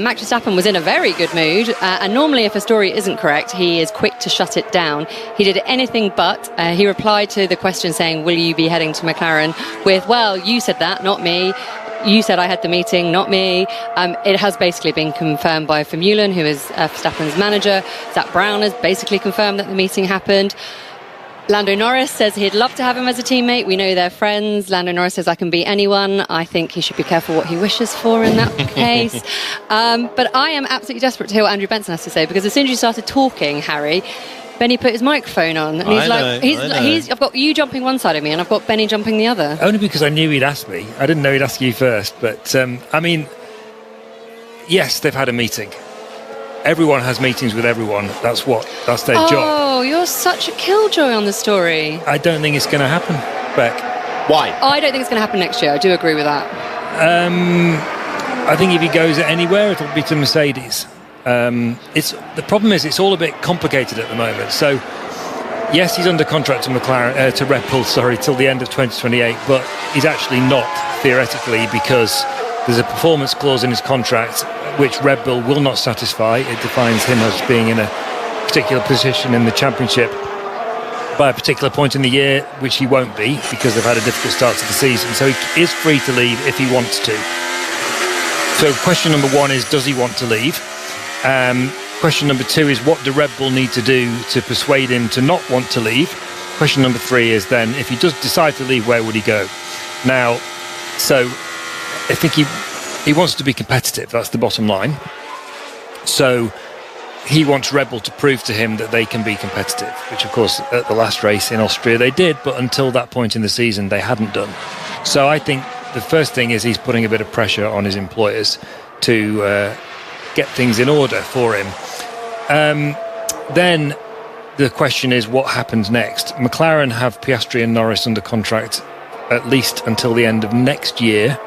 Max Verstappen was in a very good mood, and normally if a story isn't correct, he is quick to shut it down. He did anything but. He replied to the question saying, will you be heading to McLaren, with, well, you said that, not me. You said I had the meeting, not me. It has basically been confirmed by Vermeulen, who is Verstappen's manager. Zak Brown has basically confirmed that the meeting happened. Lando Norris says he'd love to have him as a teammate. We know they're friends. Lando Norris says I can beat anyone. I think he should be careful what he wishes for in that case. But I am absolutely desperate to hear what Andrew Benson has to say, because as soon as you started talking, Harry, Benny put his microphone on and I've got you jumping one side of me and I've got Benny jumping the other. Only because I knew he'd ask me. I didn't know he'd ask you first, but yes, they've had a meeting. Everyone has meetings with everyone. That's their job. Oh, you're such a killjoy on the story. I don't think it's going to happen, Beck. Why? I don't think it's going to happen next year. I do agree with that. I think if he goes anywhere, it'll be to Mercedes. The problem is it's all a bit complicated at the moment. So yes, he's under contract to to Red Bull, till the end of 2028, but he's actually not theoretically, because there's a performance clause in his contract which Red Bull will not satisfy. It defines him as being in a particular position in the championship by a particular point in the year, which he won't be because they've had a difficult start to the season. So he is free to leave if he wants to. So question number one is, does he want to leave? Question number two is, what do Red Bull need to do to persuade him to not want to leave? Question number three is then, if he does decide to leave, where would he go? Now, so I think he wants to be competitive. That's the bottom line. So he wants Red Bull to prove to him that they can be competitive, which of course at the last race in Austria they did, but until that point in the season they hadn't done. So I think the first thing is he's putting a bit of pressure on his employers to get things in order for him. Then the question is, what happens next? McLaren have Piastri and Norris under contract at least until the end of next year.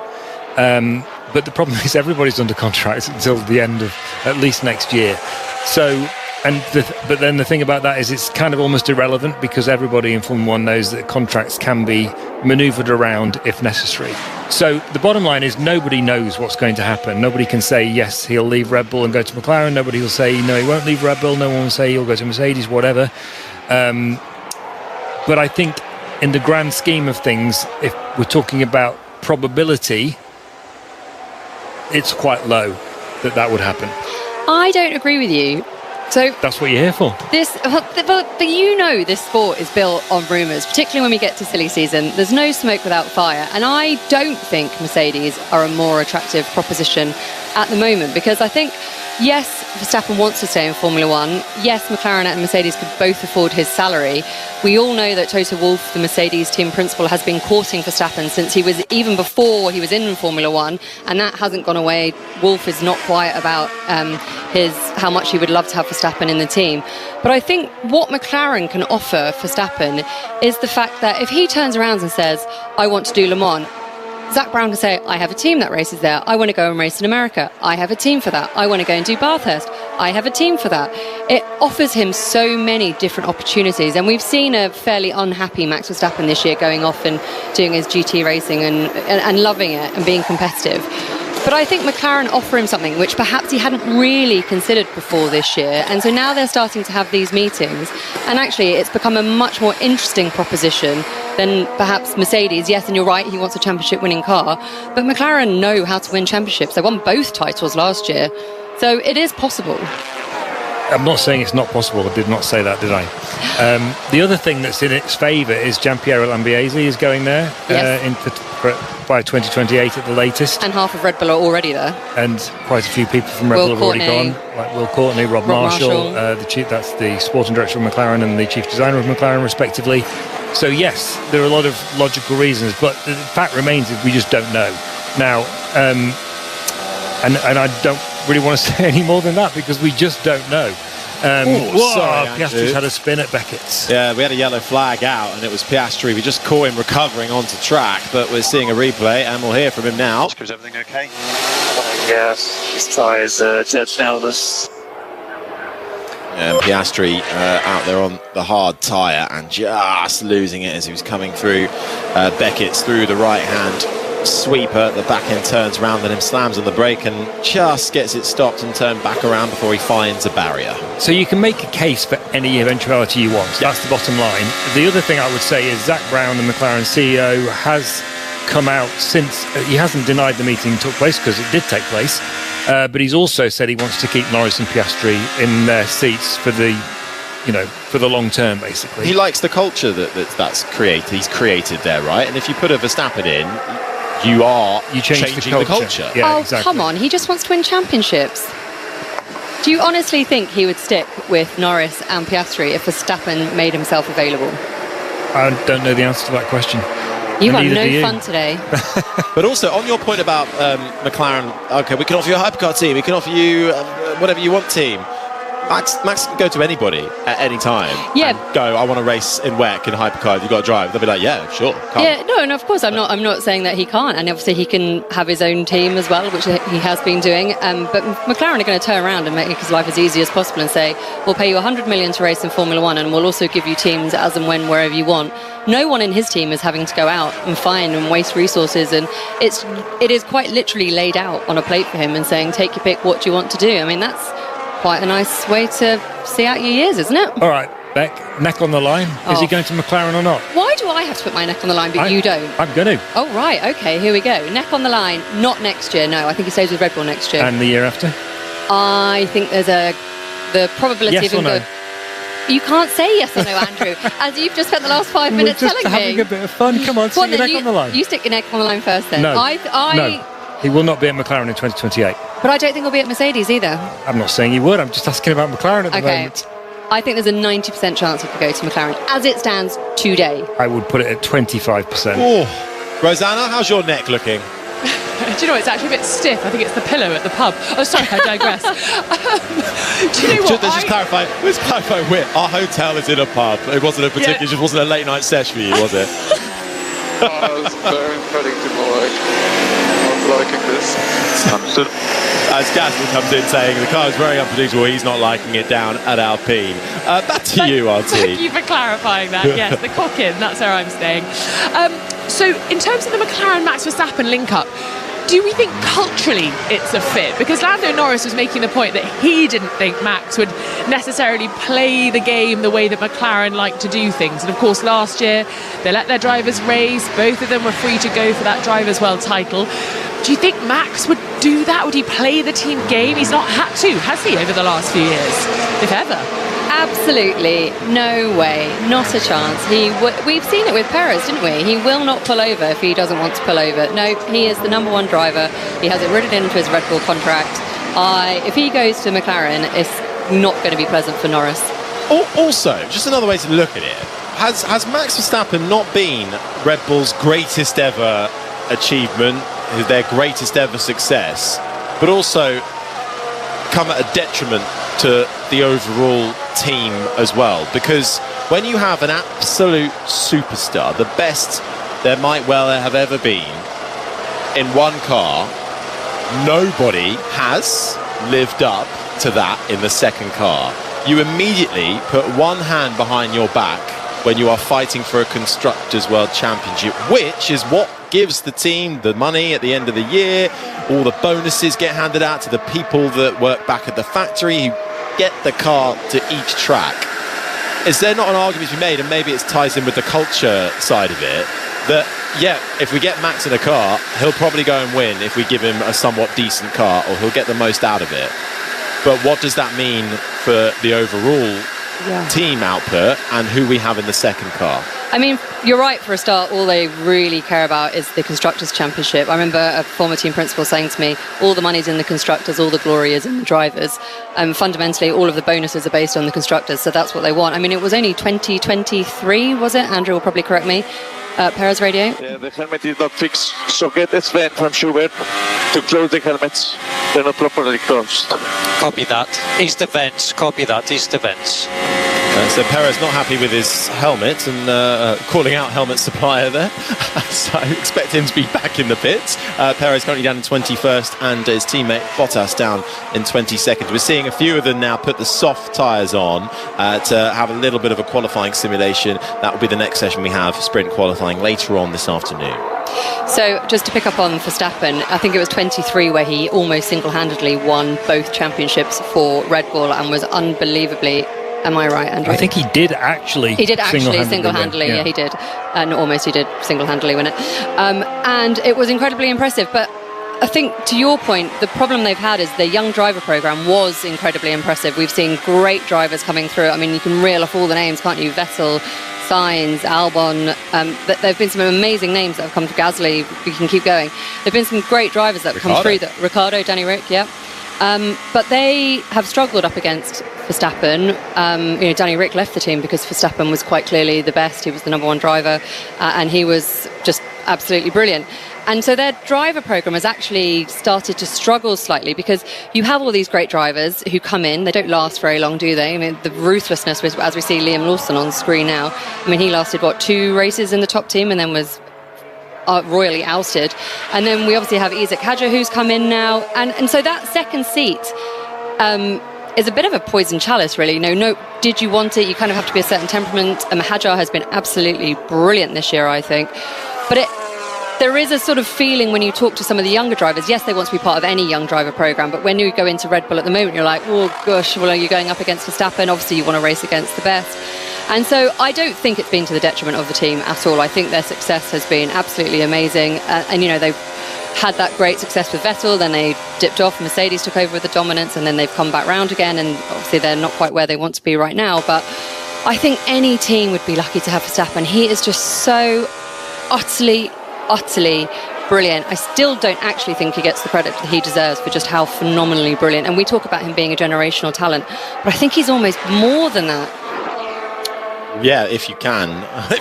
But the problem is everybody's under contract until the end of at least next year. So, but then the thing about that is it's kind of almost irrelevant, because everybody in Formula 1 knows that contracts can be manoeuvred around if necessary. So the bottom line is nobody knows what's going to happen. Nobody can say, yes, he'll leave Red Bull and go to McLaren. Nobody will say, no, he won't leave Red Bull. No one will say he'll go to Mercedes, whatever. But I think in the grand scheme of things, if we're talking about probability, it's quite low that would happen. I don't agree with you. So that's what you're here for. But you know this sport is built on rumours, particularly when we get to silly season. There's no smoke without fire. And I don't think Mercedes are a more attractive proposition at the moment, because I think, yes, Verstappen wants to stay in Formula One. Yes, McLaren and Mercedes could both afford his salary. We all know that Toto Wolff, the Mercedes team principal, has been courting Verstappen since even before he was in Formula One, and that hasn't gone away. Wolff is not quiet about how much he would love to have Verstappen in the team. But I think what McLaren can offer Verstappen is the fact that if he turns around and says, I want to do Le Mans, Zak Brown can say, I have a team that races there. I want to go and race in America. I have a team for that. I want to go and do Bathurst. I have a team for that. It offers him so many different opportunities. And we've seen a fairly unhappy Max Verstappen this year going off and doing his GT racing and loving it and being competitive. But I think McLaren offer him something which perhaps he hadn't really considered before this year. And so now they're starting to have these meetings. And actually, it's become a much more interesting proposition than perhaps Mercedes. Yes, and you're right, he wants a championship-winning car. But McLaren know how to win championships. They won both titles last year. So it is possible. I'm not saying it's not possible. I did not say that, did I? The other thing that's in its favour is Giampiero Lambiase is going there by 2028 at the latest. And half of Red Bull are already there. And quite a few people from Red Bull have already gone, like Will Courtney, Rob Marshall. That's the sporting director of McLaren and the chief designer of McLaren, respectively. So yes, there are a lot of logical reasons, but the fact remains that we just don't know. Now, and I don't really want to say any more than that because we just don't know. Sorry, Piastri's had a spin at Beckett's. Yeah, we had a yellow flag out and it was Piastri. We just caught him recovering onto track, but we're seeing a replay and we'll hear from him now. Is everything okay? Yes, his tyres dead nailers. And Piastri out there on the hard tyre and just losing it as he was coming through Beckett's through the right-hand sweeper. The back end turns around and him slams on the brake and just gets it stopped and turned back around before he finds a barrier. So you can make a case for any eventuality you want. That's the bottom line. The other thing I would say is Zak Brown, the McLaren CEO, has come out since he hasn't denied the meeting took place because it did take place, but he's also said he wants to keep Norris and Piastri in their seats for the long term, basically. He likes the culture that's created. He's created there, right? And if you put a Verstappen in, you change the culture. Yeah, oh, exactly. Come on, he just wants to win championships. Do you honestly think he would stick with Norris and Piastri if Verstappen made himself available? I don't know the answer to that question. You are no fun today. But also, on your point about McLaren, okay, we can offer you a hypercar team, we can offer you whatever you want team. Max can go to anybody at any time. Yeah. And go, I want to race in WEC in hypercar. You've got to drive. They'll be like, yeah, sure. Come. Yeah, no, and of course, I'm not saying that he can't. And obviously, he can have his own team as well, which he has been doing. But McLaren are going to turn around and make his life as easy as possible and say, we'll pay you 100 million to race in Formula One, and we'll also give you teams as and when, wherever you want. No one in his team is having to go out and find and waste resources, and it is quite literally laid out on a plate for him and saying, take your pick, what do you want to do? I mean, that's quite a nice way to see out your years, isn't it? All right, Beck, neck on the line. Is he going to McLaren or not? Why do I have to put my neck on the line, but you don't? I'm going to. Oh, right, okay, here we go. Neck on the line, not next year, no. I think he stays with Red Bull next year. And the year after? I think there's the probability yes of him or no? going... You can't say yes or no, Andrew, as you've just spent the last 5 minutes telling me. We're just having a bit of fun. Come on, stick your neck on the line. You stick your neck on the line first then. No, no. He will not be at McLaren in 2028. But I don't think he'll be at Mercedes either. I'm not saying he would. I'm just asking about McLaren at the moment. I think there's a 90% chance he could go to McLaren, as it stands today. I would put it at 25%. Oh. Rosanna, how's your neck looking? Do you know, it's actually a bit stiff. I think it's the pillow at the pub. Oh, sorry, I digress. Do you know what? Let's clarify. Our hotel is in a pub. It wasn't a particular. It just wasn't a late night sesh for you, was it? I was very predictable. Liking this. As Gasly comes in saying the car is very unpredictable, he's not liking it down at Alpine. Back to you, RT. Thank you for clarifying that. Yes, the cock in, that's where I'm staying. So in terms of the McLaren Max Verstappen link up, do we think culturally it's a fit? Because Lando Norris was making the point that he didn't think Max would necessarily play the game the way that McLaren like to do things. And of course, last year, they let their drivers race. Both of them were free to go for that Drivers' World title. Do you think Max would do that? Would he play the team game? He's not had to, has he, over the last few years, if ever? Absolutely no way, not a chance. We've seen it with Perez, didn't we? He will not pull over if he doesn't want to pull over. No, he is the number one driver. He has it written into his Red Bull contract. If he goes to McLaren, it's not going to be pleasant for Norris. Also, just another way to look at it, has Max Verstappen not been Red Bull's greatest ever achievement, their greatest ever success, but also come at a detriment to the overall team as well? Because when you have an absolute superstar, the best there might well have ever been, in one car, nobody has lived up to that in the second car. You immediately put one hand behind your back when you are fighting for a Constructors' World Championship, which is what gives the team the money at the end of the year. All the bonuses get handed out to the people that work back at the factory who get the car to each track. Is there not an argument to be made, and maybe it ties in with the culture side of it, that, yeah, if we get Max in a car, he'll probably go and win if we give him a somewhat decent car, or he'll get the most out of it. But what does that mean for the overall team output and who we have in the second car? I mean, you're right, for a start, all they really care about is the Constructors' Championship. I remember a former team principal saying to me, all the money's in the Constructors, all the glory is in the drivers. Fundamentally, all of the bonuses are based on the Constructors, so that's what they want. I mean, it was only 2023, was it? Andrew will probably correct me. Perez radio? Yeah, the helmet is not fixed, so get Sven from Schubert to close the helmets. They're not properly closed. Copy that. East the vents. Copy that. East the vents. So Perez not happy with his helmet and calling out helmet supplier there. So I expect him to be back in the pits. Perez currently down in 21st and his teammate Bottas down in 22nd. We're seeing a few of them now put the soft tyres on to have a little bit of a qualifying simulation. That will be the next session we have, sprint qualifying, later on this afternoon. So just to pick up on Verstappen, I think it was 23 where he almost single-handedly won both championships for Red Bull and was unbelievably... Am I right, Andrew? I think he did actually. He did actually single-handedly, yeah, he did. And almost he did single-handedly win it. And it was incredibly impressive. But I think, to your point, the problem they've had is the young driver programme was incredibly impressive. We've seen great drivers coming through. I mean, you can reel off all the names, can't you? Vettel, Sainz, Albon. There have been some amazing names that have come through. Gasly, we can keep going. There have been some great drivers that have come through. Ricciardo, Danny Rick, yeah. But they have struggled up against Verstappen. Danny Rick left the team because Verstappen was quite clearly the best. He was the number one driver, and he was just absolutely brilliant. And so their driver programme has actually started to struggle slightly because you have all these great drivers who come in. They don't last very long, do they? I mean, the ruthlessness, as we see Liam Lawson on screen now. I mean, he lasted, 2 races in the top team and then was royally ousted. And then we obviously have Isaac Hadjar who's come in now, and so that second seat is a bit of a poison chalice, really. No, did you want it? You kind of have to be a certain temperament. Hadjar has been absolutely brilliant this year, I think, but there is a sort of feeling when you talk to some of the younger drivers, yes, they want to be part of any young driver programme, but when you go into Red Bull at the moment, you're like, oh gosh, well, are you going up against Verstappen? Obviously you want to race against the best. And so I don't think it's been to the detriment of the team at all. I think their success has been absolutely amazing. And they've had that great success with Vettel, then they dipped off, Mercedes took over with the dominance, and then they've come back round again, and obviously they're not quite where they want to be right now. But I think any team would be lucky to have Verstappen. He is just so utterly brilliant. I still don't actually think he gets the credit that he deserves for just how phenomenally brilliant. And we talk about him being a generational talent, but I think he's almost more than that. Yeah, if you can.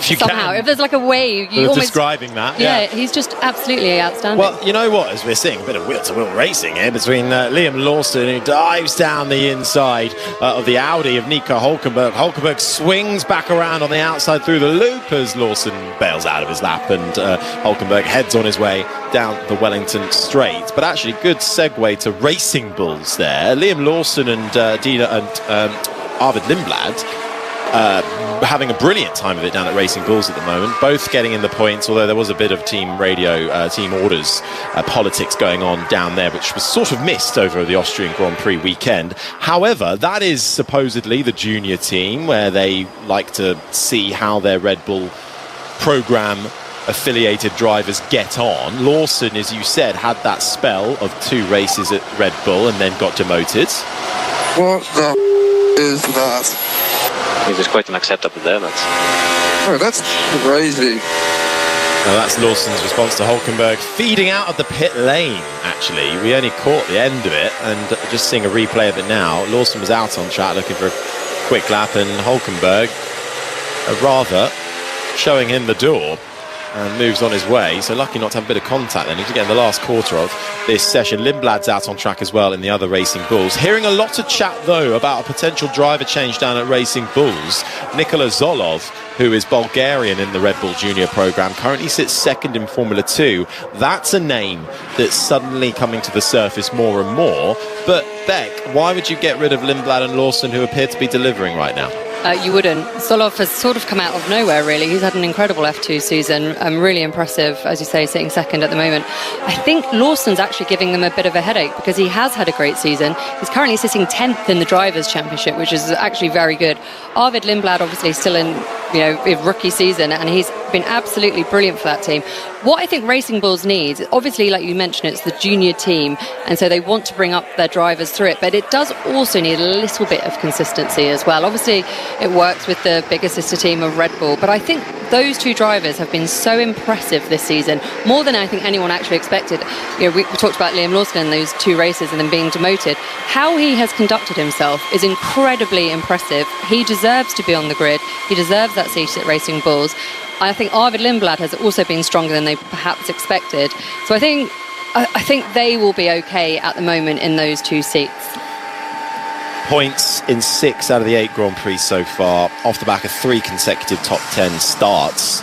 Somehow, if there's like a way you almost describing that. Yeah, he's just absolutely outstanding. Well, you know what? As we're seeing a bit of wheel-to-wheel racing here between Liam Lawson, who dives down the inside of the Audi of Nico Hülkenberg. Hülkenberg swings back around on the outside through the loop as Lawson bails out of his lap, and Hülkenberg heads on his way down the Wellington Straight. But actually, good segue to Racing Bulls there. Liam Lawson and Arvid Lindblad having a brilliant time of it down at Racing Bulls at the moment, both getting in the points, although there was a bit of team radio, team orders politics going on down there, which was sort of missed over the Austrian Grand Prix weekend. However, that is supposedly the junior team where they like to see how their Red Bull programme affiliated drivers get on. Lawson, as you said, had that spell of 2 races at Red Bull and then got demoted. What the is that? It is quite unacceptable there. That's crazy. Now that's Lawson's response to Hulkenberg feeding out of the pit lane, actually. We only caught the end of it, and just seeing a replay of it now, Lawson was out on track looking for a quick lap, and Hulkenberg rather showing him the door and moves on his way. So lucky not to have a bit of contact then. He's getting the last quarter of this session. Lindblad's out on track as well in the other Racing Bulls. Hearing a lot of chat though about a potential driver change down at Racing Bulls. Nikola Zolov, who is Bulgarian in the Red Bull Junior programme, currently sits second in Formula 2. That's a name that's suddenly coming to the surface more and more. But Beck, why would you get rid of Lindblad and Lawson, who appear to be delivering right now? You wouldn't. Zolov has sort of come out of nowhere, really. He's had an incredible F2 season. Really impressive, as you say, sitting second at the moment. I think Lawson's actually giving them a bit of a headache because he has had a great season. He's currently sitting 10th in the Drivers' Championship, which is actually very good. Arvid Lindblad, obviously, still in his rookie season, and he's been absolutely brilliant for that team. What I think Racing Bulls needs, obviously, like you mentioned, it's the junior team, and so they want to bring up their drivers through it, but it does also need a little bit of consistency as well. Obviously, it works with the bigger sister team of Red Bull, but I think those 2 drivers have been so impressive this season, more than I think anyone actually expected. We talked about Liam Lawson in those 2 races and then being demoted. How he has conducted himself is incredibly impressive. He deserves to be on the grid. He deserves that seat at Racing Bulls. I think Arvid Lindblad has also been stronger than they perhaps expected. So I think they will be okay at the moment in those 2 seats. Points in 6 out of the 8 Grand Prix so far, off the back of 3 consecutive top 10 starts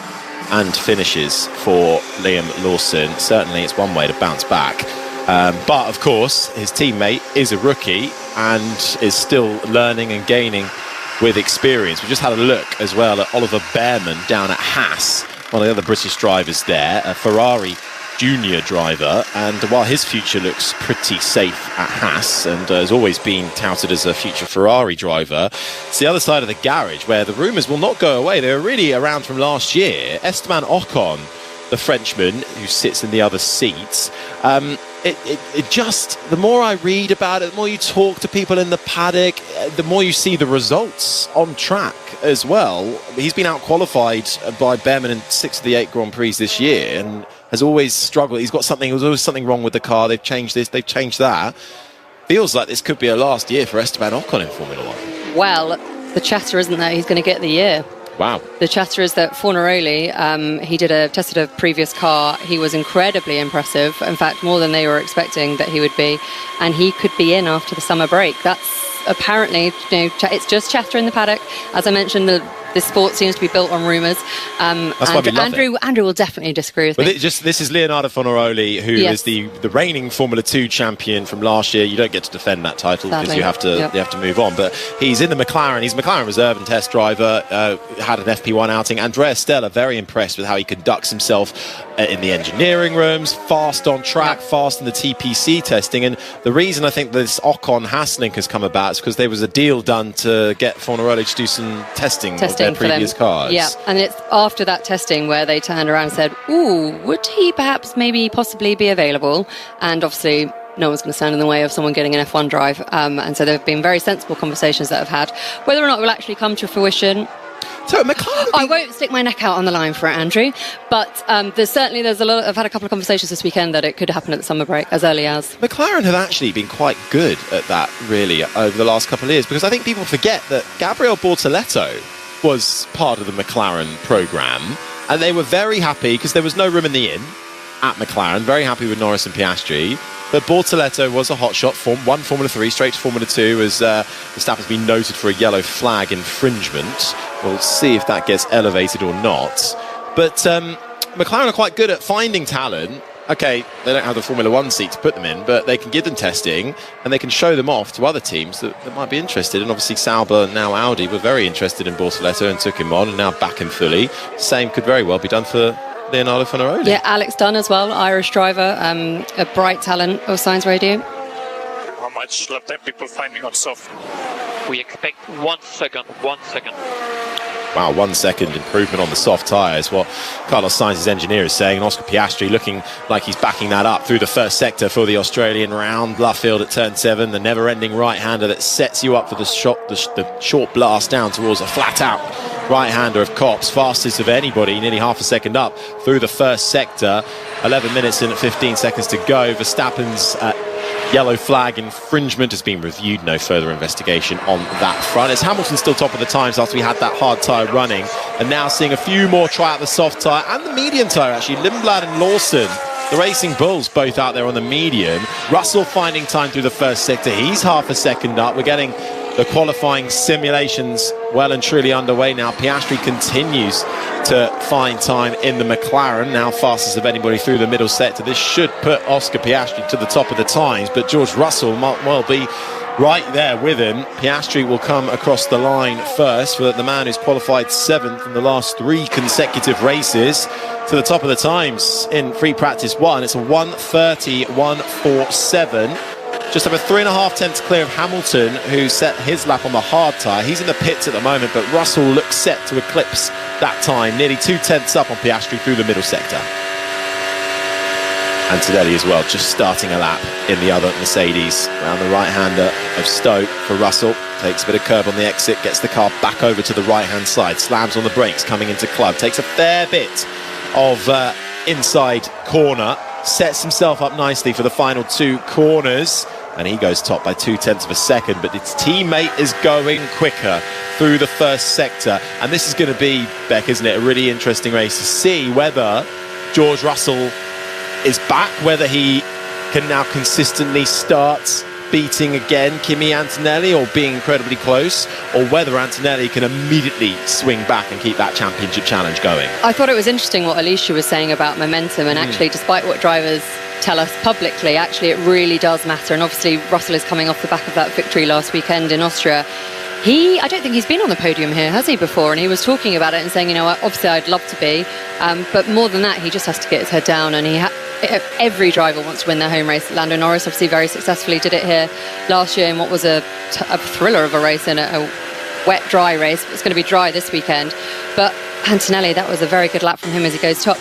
and finishes for Liam Lawson. Certainly it's one way to bounce back. But of course, his teammate is a rookie and is still learning and gaining with experience. We just had a look as well at Oliver Behrman down at Haas, one of the other British drivers there, a Ferrari junior driver, and while his future looks pretty safe at Haas and has always been touted as a future Ferrari driver, it's the other side of the garage where the rumours will not go away. They were really around from last year. Esteban Ocon, the Frenchman who sits in the other seats, it just, the more I read about it, the more you talk to people in the paddock, the more you see the results on track as well. He's been out-qualified by Behrman in 6 of the 8 Grand Prix this year and has always struggled. There's always something wrong with the car. They've changed this, they've changed that. Feels like this could be a last year for Esteban Ocon in Formula 1. Well, the chatter isn't that he's going to get the year. Wow. The chatter is that Fornaroli, he tested a previous car. He was incredibly impressive. In fact, more than they were expecting that he would be. And he could be in after the summer break. That's apparently, it's just chatter in the paddock. As I mentioned, this sport seems to be built on rumours. That's why we love it. Andrew will definitely disagree with me. This is Leonardo Fornaroli, who is the reigning Formula 2 champion from last year. You don't get to defend that title because you have to move on. But he's in the McLaren. He's a McLaren reserve and test driver. Had an FP1 outing. Andrea Stella, very impressed with how he conducts himself in the engineering rooms, fast on track, fast in the TPC testing. And the reason I think this Ocon-Haas link has come about is because there was a deal done to get Fornaroli to do some testing of their previous cars. Yeah, and it's after that testing where they turned around and said, ooh, would he possibly be available? And obviously no one's going to stand in the way of someone getting an F1 drive. And so there have been very sensible conversations that have had. Whether or not it will actually come to fruition, so McLaren, I won't stick my neck out on the line for it, Andrew. But there's a lot. I've had a couple of conversations this weekend that it could happen at the summer break, as early as. McLaren have actually been quite good at that, really, over the last couple of years, because I think people forget that Gabriel Bortoleto was part of the McLaren programme, and they were very happy because there was no room in the inn at McLaren. Very happy with Norris and Piastri. But Bortoleto was a hotshot, won Formula 3 straight to Formula 2 as Verstappen's been noted for a yellow flag infringement. We'll see if that gets elevated or not. But McLaren are quite good at finding talent. Okay, they don't have the Formula 1 seat to put them in, but they can give them testing and they can show them off to other teams that might be interested. And obviously Sauber and now Audi were very interested in Bortoleto and took him on and now back him fully. Same could very well be done for Leonardo Fornaroli. Yeah, Alex Dunn as well, Irish driver, a bright talent of Science Radio. How much lap time people finding on soft? We expect 1 second. Wow, 1 second improvement on the soft tyres. What Carlos Sainz's engineer is saying. And Oscar Piastri looking like he's backing that up through the first sector for the Australian round. Luffield at turn 7, the never-ending right-hander that sets you up for the short blast down towards a flat-out right-hander of Copse. Fastest of anybody, nearly half a second up through the first sector. 11 minutes in at 15 seconds to go. Verstappen's yellow flag infringement has been reviewed. No further investigation on that front. It's Hamilton still top of the times after we had that hard tyre running, and now seeing a few more try out the soft tyre and the medium tyre actually. Lindblad and Lawson, the Racing Bulls, both out there on the medium. Russell finding time through the first sector. He's half a second up. We're getting the qualifying simulations well and truly underway now. Piastri continues to find time in the McLaren, now fastest of anybody through the middle sector. This should put Oscar Piastri to the top of the times, but George Russell might well be right there with him. Piastri will come across the line first, for the man who's qualified 7th in the last 3 consecutive races, to the top of the times in free practice 1. It's a 1:30.147. Just over 3.5 tenths clear of Hamilton, who set his lap on the hard tyre. He's in the pits at the moment, but Russell looks set to eclipse that time. Nearly 2 tenths up on Piastri through the middle sector. Antonelli as well, just starting a lap in the other Mercedes. Around the right-hander of Stowe for Russell. Takes a bit of curb on the exit, gets the car back over to the right-hand side. Slams on the brakes coming into club. Takes a fair bit of inside corner. Sets himself up nicely for the final 2 corners. And he goes top by 2 tenths of a second, but his teammate is going quicker through the first sector. And this is going to be, Beck, isn't it, a really interesting race to see whether George Russell is back, whether he can now consistently start beating again Kimi Antonelli or being incredibly close, or whether Antonelli can immediately swing back and keep that championship challenge going. I thought it was interesting what Alicia was saying about momentum, and actually, despite what drivers tell us publicly, actually it really does matter. And obviously Russell is coming off the back of that victory last weekend in Austria. I don't think he's been on the podium here, has he, before? And he was talking about it and saying, you know, obviously I'd love to be, but more than that, he just has to get his head down. And every driver wants to win their home race. Lando Norris obviously very successfully did it here last year in what was a thriller of a race, in a wet, dry race. It's going to be dry this weekend. But Antonelli, that was a very good lap from him as he goes top.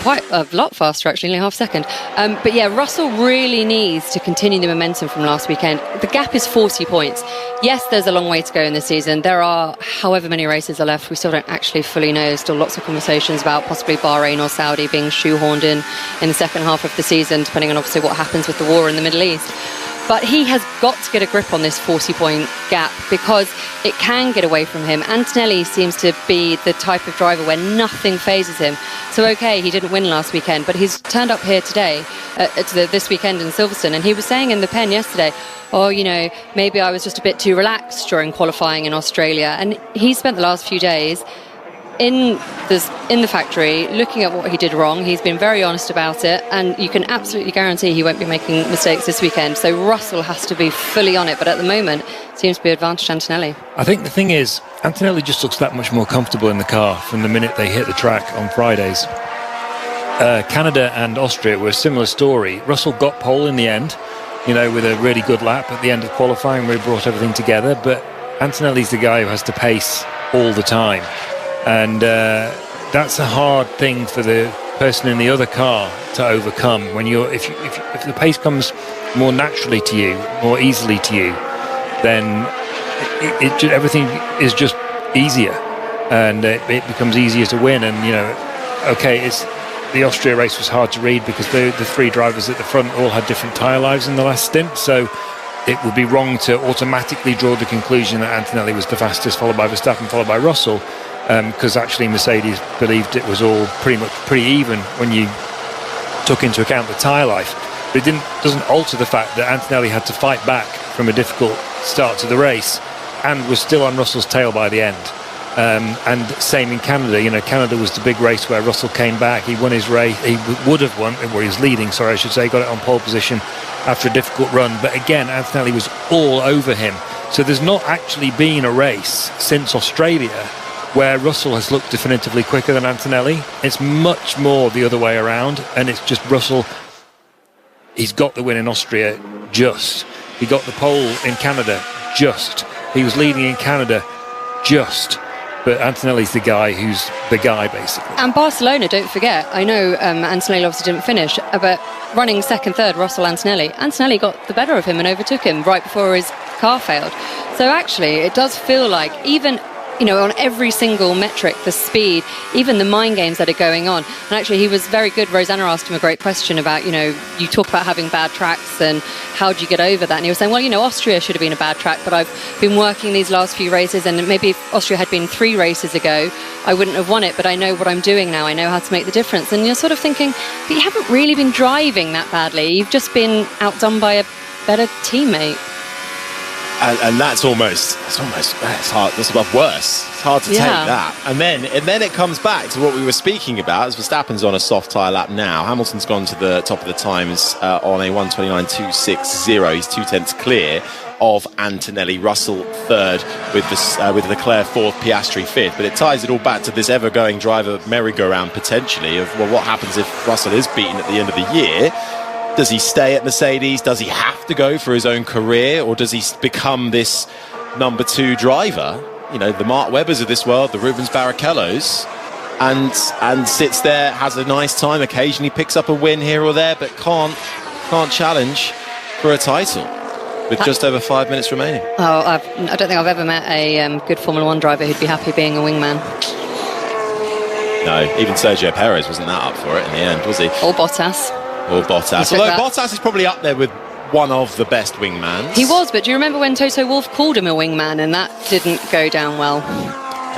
Quite a lot faster, actually, only half a second. But yeah, Russell really needs to continue the momentum from last weekend. The gap is 40 points. Yes, there's a long way to go in this season. There are however many races are left. We still don't actually fully know. Still lots of conversations about possibly Bahrain or Saudi being shoehorned in the second half of the season, depending on obviously what happens with the war in the Middle East. But he has got to get a grip on this 40-point gap, because it can get away from him. Antonelli seems to be the type of driver where nothing phases him. So, okay, he didn't win last weekend, but he's turned up here today, this weekend in Silverstone, and he was saying in the pen yesterday, oh, you know, maybe I was just a bit too relaxed during qualifying in Australia. And he spent the last few days in the factory looking at what he did wrong. He's been very honest about it, and you can absolutely guarantee he won't be making mistakes this weekend. So Russell has to be fully on it, but at the moment seems to be advantage Antonelli. I think the thing is, Antonelli just looks that much more comfortable in the car from the minute they hit the track on Fridays. Canada and Austria were a similar story. Russell got pole in the end, you know, with a really good lap at the end of qualifying where he brought everything together, but Antonelli's the guy who has to pace all the time. And that's a hard thing for the person in the other car to overcome. When if the pace comes more naturally to you, more easily to you, then everything is just easier, and it becomes easier to win. And you know, okay, the Austria race was hard to read because the 3 drivers at the front all had different tyre lives in the last stint, so it would be wrong to automatically draw the conclusion that Antonelli was the fastest, followed by Verstappen, followed by Russell. Because actually Mercedes believed it was all pretty even when you took into account the tyre life. But it doesn't alter the fact that Antonelli had to fight back from a difficult start to the race and was still on Russell's tail by the end. And same in Canada. You know, Canada was the big race where Russell came back. He won his race. He would have won, or he was leading, sorry, I should say. Got it on pole position after a difficult run. But again, Antonelli was all over him. So there's not actually been a race since Australia where Russell has looked definitively quicker than Antonelli. It's much more the other way around, and it's just Russell. He's got the win in Austria, just. He got the pole in Canada, just. He was leading in Canada, just. But Antonelli's the guy who's the guy, basically. And Barcelona, don't forget. I know Antonelli obviously didn't finish, but running second, third, Russell Antonelli got the better of him and overtook him right before his car failed. So actually, it does feel like even, on every single metric, the speed, even the mind games that are going on. And actually, he was very good. Rosanna asked him a great question about, you talk about having bad tracks and how do you get over that? And he was saying, well, Austria should have been a bad track, but I've been working these last few races, and maybe if Austria had been 3 races ago, I wouldn't have won it, but I know what I'm doing now. I know how to make the difference. And you're sort of thinking, but you haven't really been driving that badly. You've just been outdone by a better teammate. And it's hard. That's about worse. It's hard to take that. And then it comes back to what we were speaking about. As Verstappen's on a soft tyre lap now, Hamilton's gone to the top of the times on a 1:29.260. He's 2/10 clear of Antonelli. Russell third with Leclerc fourth, Piastri fifth. But it ties it all back to this ever-going driver merry-go-round potentially of what happens if Russell is beaten at the end of the year. Does he stay at Mercedes? Does he have to go for his own career? Or does he become this number 2 driver? The Mark Webbers of this world, the Rubens Barrichellos, and sits there, has a nice time, occasionally picks up a win here or there, but can't challenge for a title with just over 5 minutes remaining. Oh, I don't think I've ever met a good Formula 1 driver who'd be happy being a wingman. No, even Sergio Perez wasn't that up for it in the end, was he? Or Bottas. Although Bottas is probably up there with one of the best wingmans. He was, but do you remember when Toto Wolff called him a wingman, and that didn't go down well?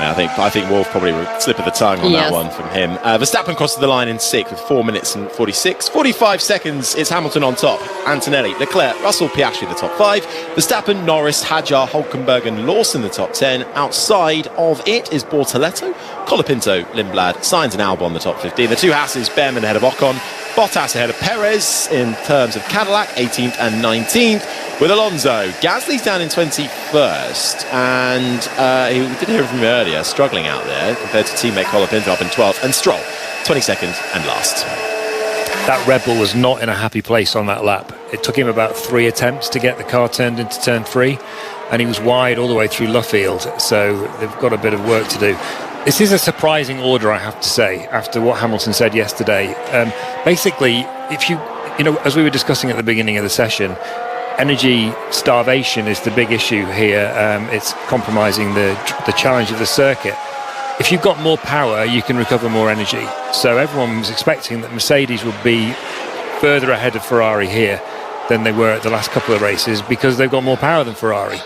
I think Wolff probably would slip of the tongue on that one from him. Verstappen crosses the line in 6th with 4 minutes and 45 seconds. It's Hamilton on top. Antonelli, Leclerc, Russell, Piastri the top 5. Verstappen, Norris, Hadjar, Hulkenberg and Lawson the top 10. Outside of it is Bortoletto, Colapinto, Lindblad, Sainz and Albon the top 15. The 2 Hasses, Behrman ahead of Ocon, Bottas ahead of Perez in terms of Cadillac, 18th and 19th. With Alonso, Gasly's down in 21st, and we did hear from him earlier, struggling out there compared to teammate Colapinto up in 12th, and Stroll, 22nd and last. That Red Bull was not in a happy place on that lap. It took him about 3 attempts to get the car turned into turn 3, and he was wide all the way through Luffield, so they've got a bit of work to do. This is a surprising order, I have to say, after what Hamilton said yesterday. Basically, if as we were discussing at the beginning of the session, energy starvation is the big issue here. It's compromising the challenge of the circuit. If you've got more power, you can recover more energy. So everyone was expecting that Mercedes would be further ahead of Ferrari here than they were at the last couple of races because they've got more power than Ferrari.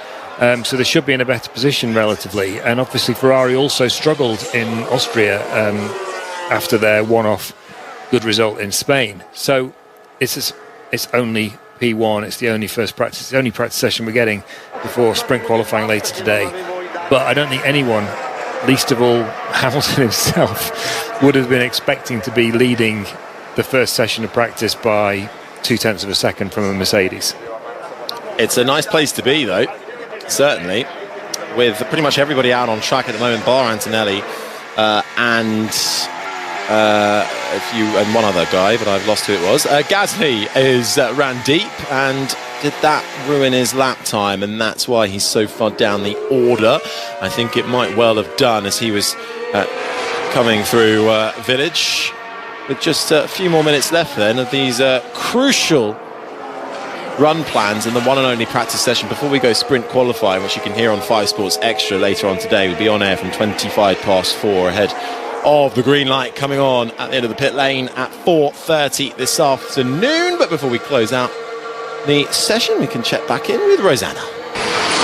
So they should be in a better position relatively. And obviously Ferrari also struggled in Austria after their one-off good result in Spain. So it's only P1, it's the only practice session we're getting before sprint qualifying later today. But I don't think anyone, least of all Hamilton himself, would have been expecting to be leading the first session of practice by 0.2 of a second from a Mercedes. It's a nice place to be though, certainly, with pretty much everybody out on track at the moment, bar Antonelli and one other guy, but I've lost who it was. Gasly ran deep, and did that ruin his lap time? And that's why he's so far down the order. I think it might well have done, as he was coming through Village with just a few more minutes left then of these crucial run plans in the one and only practice session before we go sprint qualifying, which you can hear on 5 Sports Extra later on today. We'll be on air from 4:25 ahead of the green light coming on at the end of the pit lane at 4:30 this afternoon. But before we close out the session, we can check back in with Rosanna.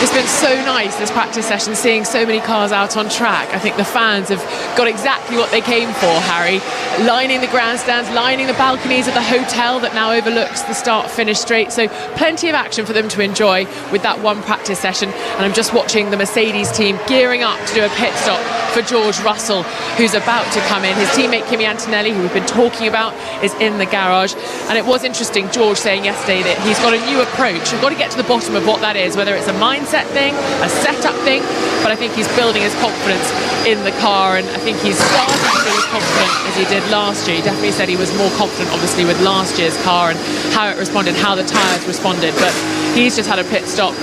It's been so nice, this practice session, seeing so many cars out on track. I think the fans have got exactly what they came for, Harry. Lining the grandstands, lining the balconies of the hotel that now overlooks the start-finish straight. So plenty of action for them to enjoy with that one practice session. And I'm just watching the Mercedes team gearing up to do a pit stop for George Russell, who's about to come in. His teammate Kimi Antonelli, who we've been talking about, is in the garage. And it was interesting, George saying yesterday that he's got a new approach. We've got to get to the bottom of what that is, whether it's a mindset thing, a setup thing, but I think he's building his confidence in the car, and I think he's starting to feel as confident as he did last year. He definitely said he was more confident, obviously, with last year's car and how it responded, how the tyres responded. But he's just had a pit stop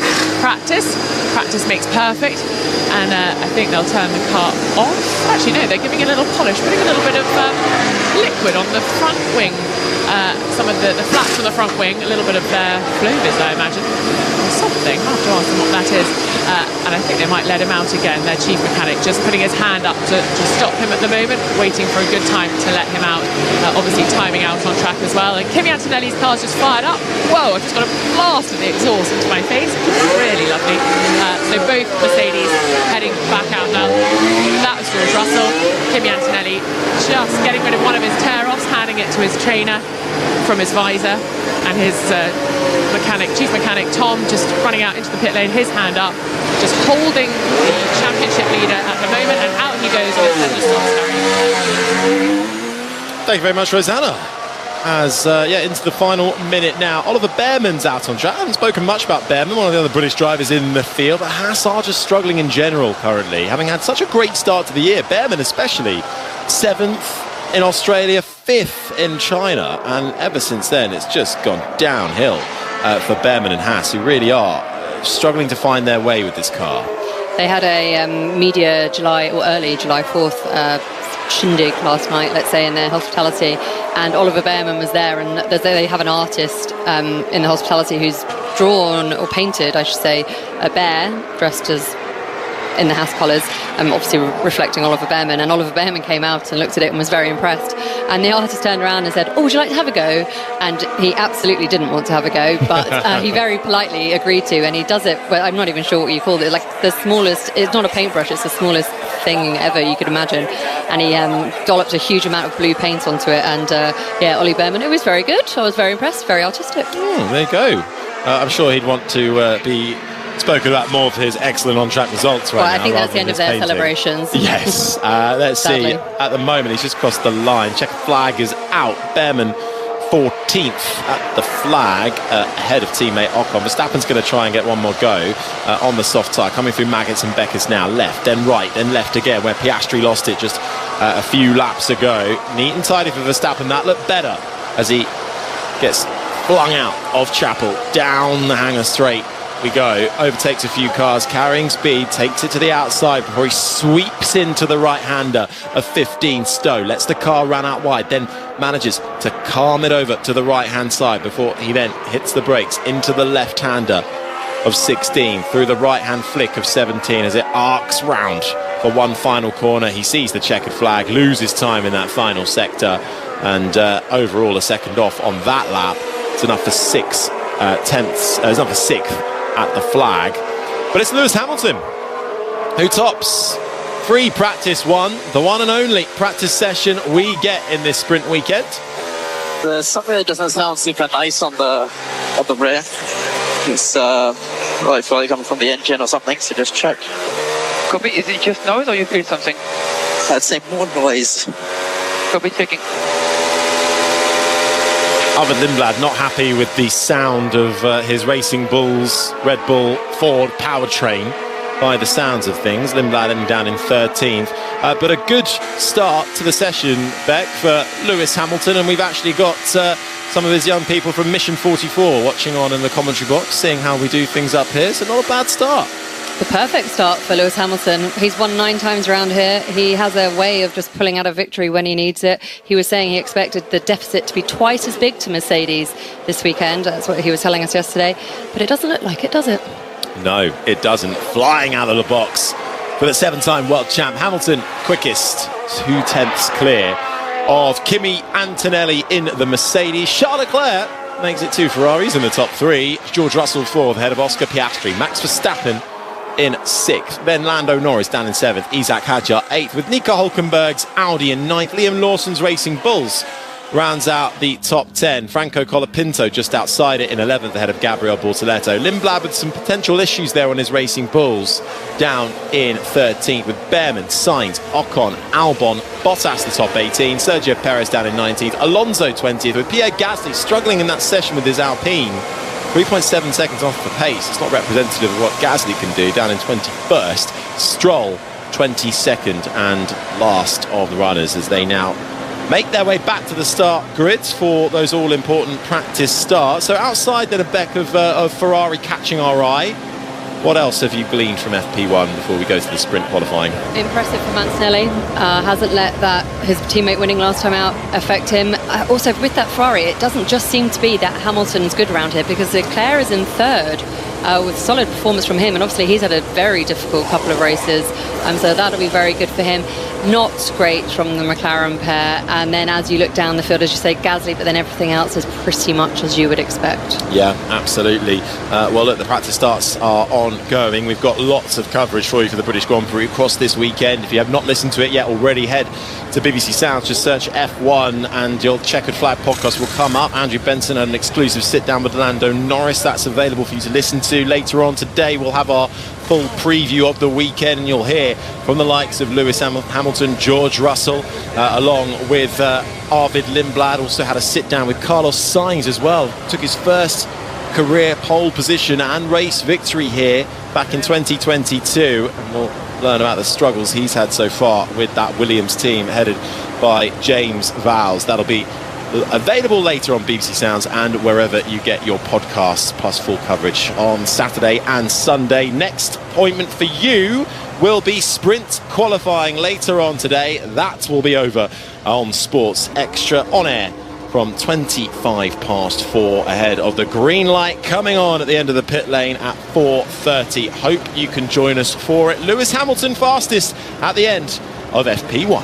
practice. Practice makes perfect. And I think they'll turn the car off. Actually, no, they're giving it a little polish, putting a little bit of liquid on the front wing. Some of the flaps on the front wing, a little bit of their Flovis, I imagine, or something. I'll have to ask them what that is. And I think they might let him out again, their chief mechanic, just putting his hand up to stop him at the moment, waiting for a good time to let him out. Obviously timing out on track as well. And Kimi Antonelli's car's just fired up. Whoa, I've just got a blast of the exhaust into my face. Really lovely. So both Mercedes heading back out now. That was George Russell. Kimi Antonelli just getting rid of one of his tear-offs, handing it to his trainer from his visor, and his chief mechanic Tom just running out into the pit lane, his hand up, just holding the championship leader at the moment, and out he goes with headless Harry. Thank you very much, Rosanna. As into the final minute now. Oliver Behrman's out on track. I haven't spoken much about Behrman, one of the other British drivers in the field, but Haas are just struggling in general currently, having had such a great start to the year. Behrman especially, 7th in Australia, 5th in China, and ever since then it's just gone downhill for Behrman and Haas, who really are struggling to find their way with this car. They had a early July 4th shindig last night, let's say, in their hospitality, and Oliver Behrman was there, and they have an artist in the hospitality who's drawn, or painted I should say, a bear dressed as in the Haas colours, obviously reflecting Oliver Behrman, and Oliver Behrman came out and looked at it and was very impressed, and the artist turned around and said, "Oh, would you like to have a go?" And he absolutely didn't want to have a go, but he very politely agreed to, and he does it, well, I'm not even sure what you called it, like the smallest, it's not a paintbrush, it's the smallest thing ever you could imagine, and he dolloped a huge amount of blue paint onto it, and Ollie Behrman, it was very good. I was very impressed, very artistic. There you go. I'm sure he'd want to be spoken about more for his excellent on-track results right now. I think that's the end of their celebrations. Yes. Let's see. At the moment, he's just crossed the line. Checkered flag is out. Behrman 14th at the flag, ahead of teammate Ocon. Verstappen's going to try and get one more go on the soft tyre. Coming through Maggots and Beckers now. Left, then right, then left again, where Piastri lost it just a few laps ago. Neat and tidy for Verstappen. That looked better as he gets flung out of Chapel. Down the hangar straight we go, overtakes a few cars, carrying speed, takes it to the outside before he sweeps into the right-hander of 15 Stowe, lets the car run out wide, then manages to calm it over to the right-hand side before he then hits the brakes into the left-hander of 16, through the right-hand flick of 17 as it arcs round for one final corner. He sees the checkered flag, loses time in that final sector, and overall a second off on that lap. It's enough for 6 tenths, it's enough for 6th at the flag, but it's Lewis Hamilton who tops free practice one, the one and only practice session we get in this sprint weekend. There's something that doesn't sound super nice on the rear. It's probably coming from the engine or something, so just check. Copy, is it just noise or you feel something? I'd say more noise. Copy, checking. Arvid Lindblad not happy with the sound of his Racing Bulls Red Bull Ford powertrain by the sounds of things. Lindblad ending down in 13th. But a good start to the session, Beck, for Lewis Hamilton, and we've actually got some of his young people from Mission 44 watching on in the commentary box, seeing how we do things up here, so not a bad start. The perfect start for Lewis Hamilton. He's won 9 times around here. He has a way of just pulling out a victory when he needs it. He was saying he expected the deficit to be twice as big to Mercedes this weekend. That's what he was telling us yesterday. But it doesn't look like it, does it? No, it doesn't. Flying out of the box for the 7-time world champ. Hamilton quickest, 2 tenths clear of Kimi Antonelli in the Mercedes. Charles Leclerc makes it 2 Ferraris in the top 3. George Russell 4th, ahead of Oscar Piastri. Max Verstappen in 6th, then Lando Norris down in 7th, Isaac Hadjar 8th, with Nico Hulkenberg's Audi in 9th. Liam Lawson's Racing Bulls rounds out the top 10. Franco Colapinto just outside it in 11th, ahead of Gabriel Bortoleto. Lindblad with some potential issues there on his Racing Bulls, down in 13th, with Behrman, Sainz, Ocon, Albon, Bottas the top 18, Sergio Perez down in 19th, Alonso 20th, with Pierre Gasly struggling in that session with his Alpine. 3.7 seconds off the pace. It's not representative of what Gasly can do, down in 21st. Stroll 22nd and last of the runners as they now make their way back to the start grids for those all-important practice starts. So outside then a beck of Ferrari catching our eye. What else have you gleaned from FP1 before we go to the sprint qualifying? Impressive for Mancinelli. Hasn't let that his teammate winning last time out affect him. Also, with that Ferrari, it doesn't just seem to be that Hamilton's good around here, because Leclerc is in third with solid performance from him, and obviously he's had a very difficult couple of races, so that'll be very good for him. Not great from the McLaren pair, and then as you look down the field, as you say, Gasly, but then everything else is pretty much as you would expect. Yeah, absolutely. Well, look, the practice starts are ongoing. We've got lots of coverage for you for the British Grand Prix across this weekend. If you have not listened to it yet already, head to BBC Sounds, just search F1 and your Checkered Flag podcast will come up. Andrew Benson had an exclusive sit down with Lando Norris. That's available for you to listen to. Later on today, we'll have our full preview of the weekend, and you'll hear from the likes of Lewis Hamilton, George Russell, along with Arvid Lindblad. Also had a sit down with Carlos Sainz as well. Took his first career pole position and race victory here back in 2022, and we'll learn about the struggles he's had so far with that Williams team headed by James Vowles. That'll be available later on BBC Sounds and wherever you get your podcasts, plus full coverage on Saturday and Sunday. Next appointment for you will be sprint qualifying later on today. That will be over on Sports Extra on air from 4:25 ahead of the green light coming on at the end of the pit lane at 4:30. Hope you can join us for it. Lewis Hamilton fastest at the end of FP1.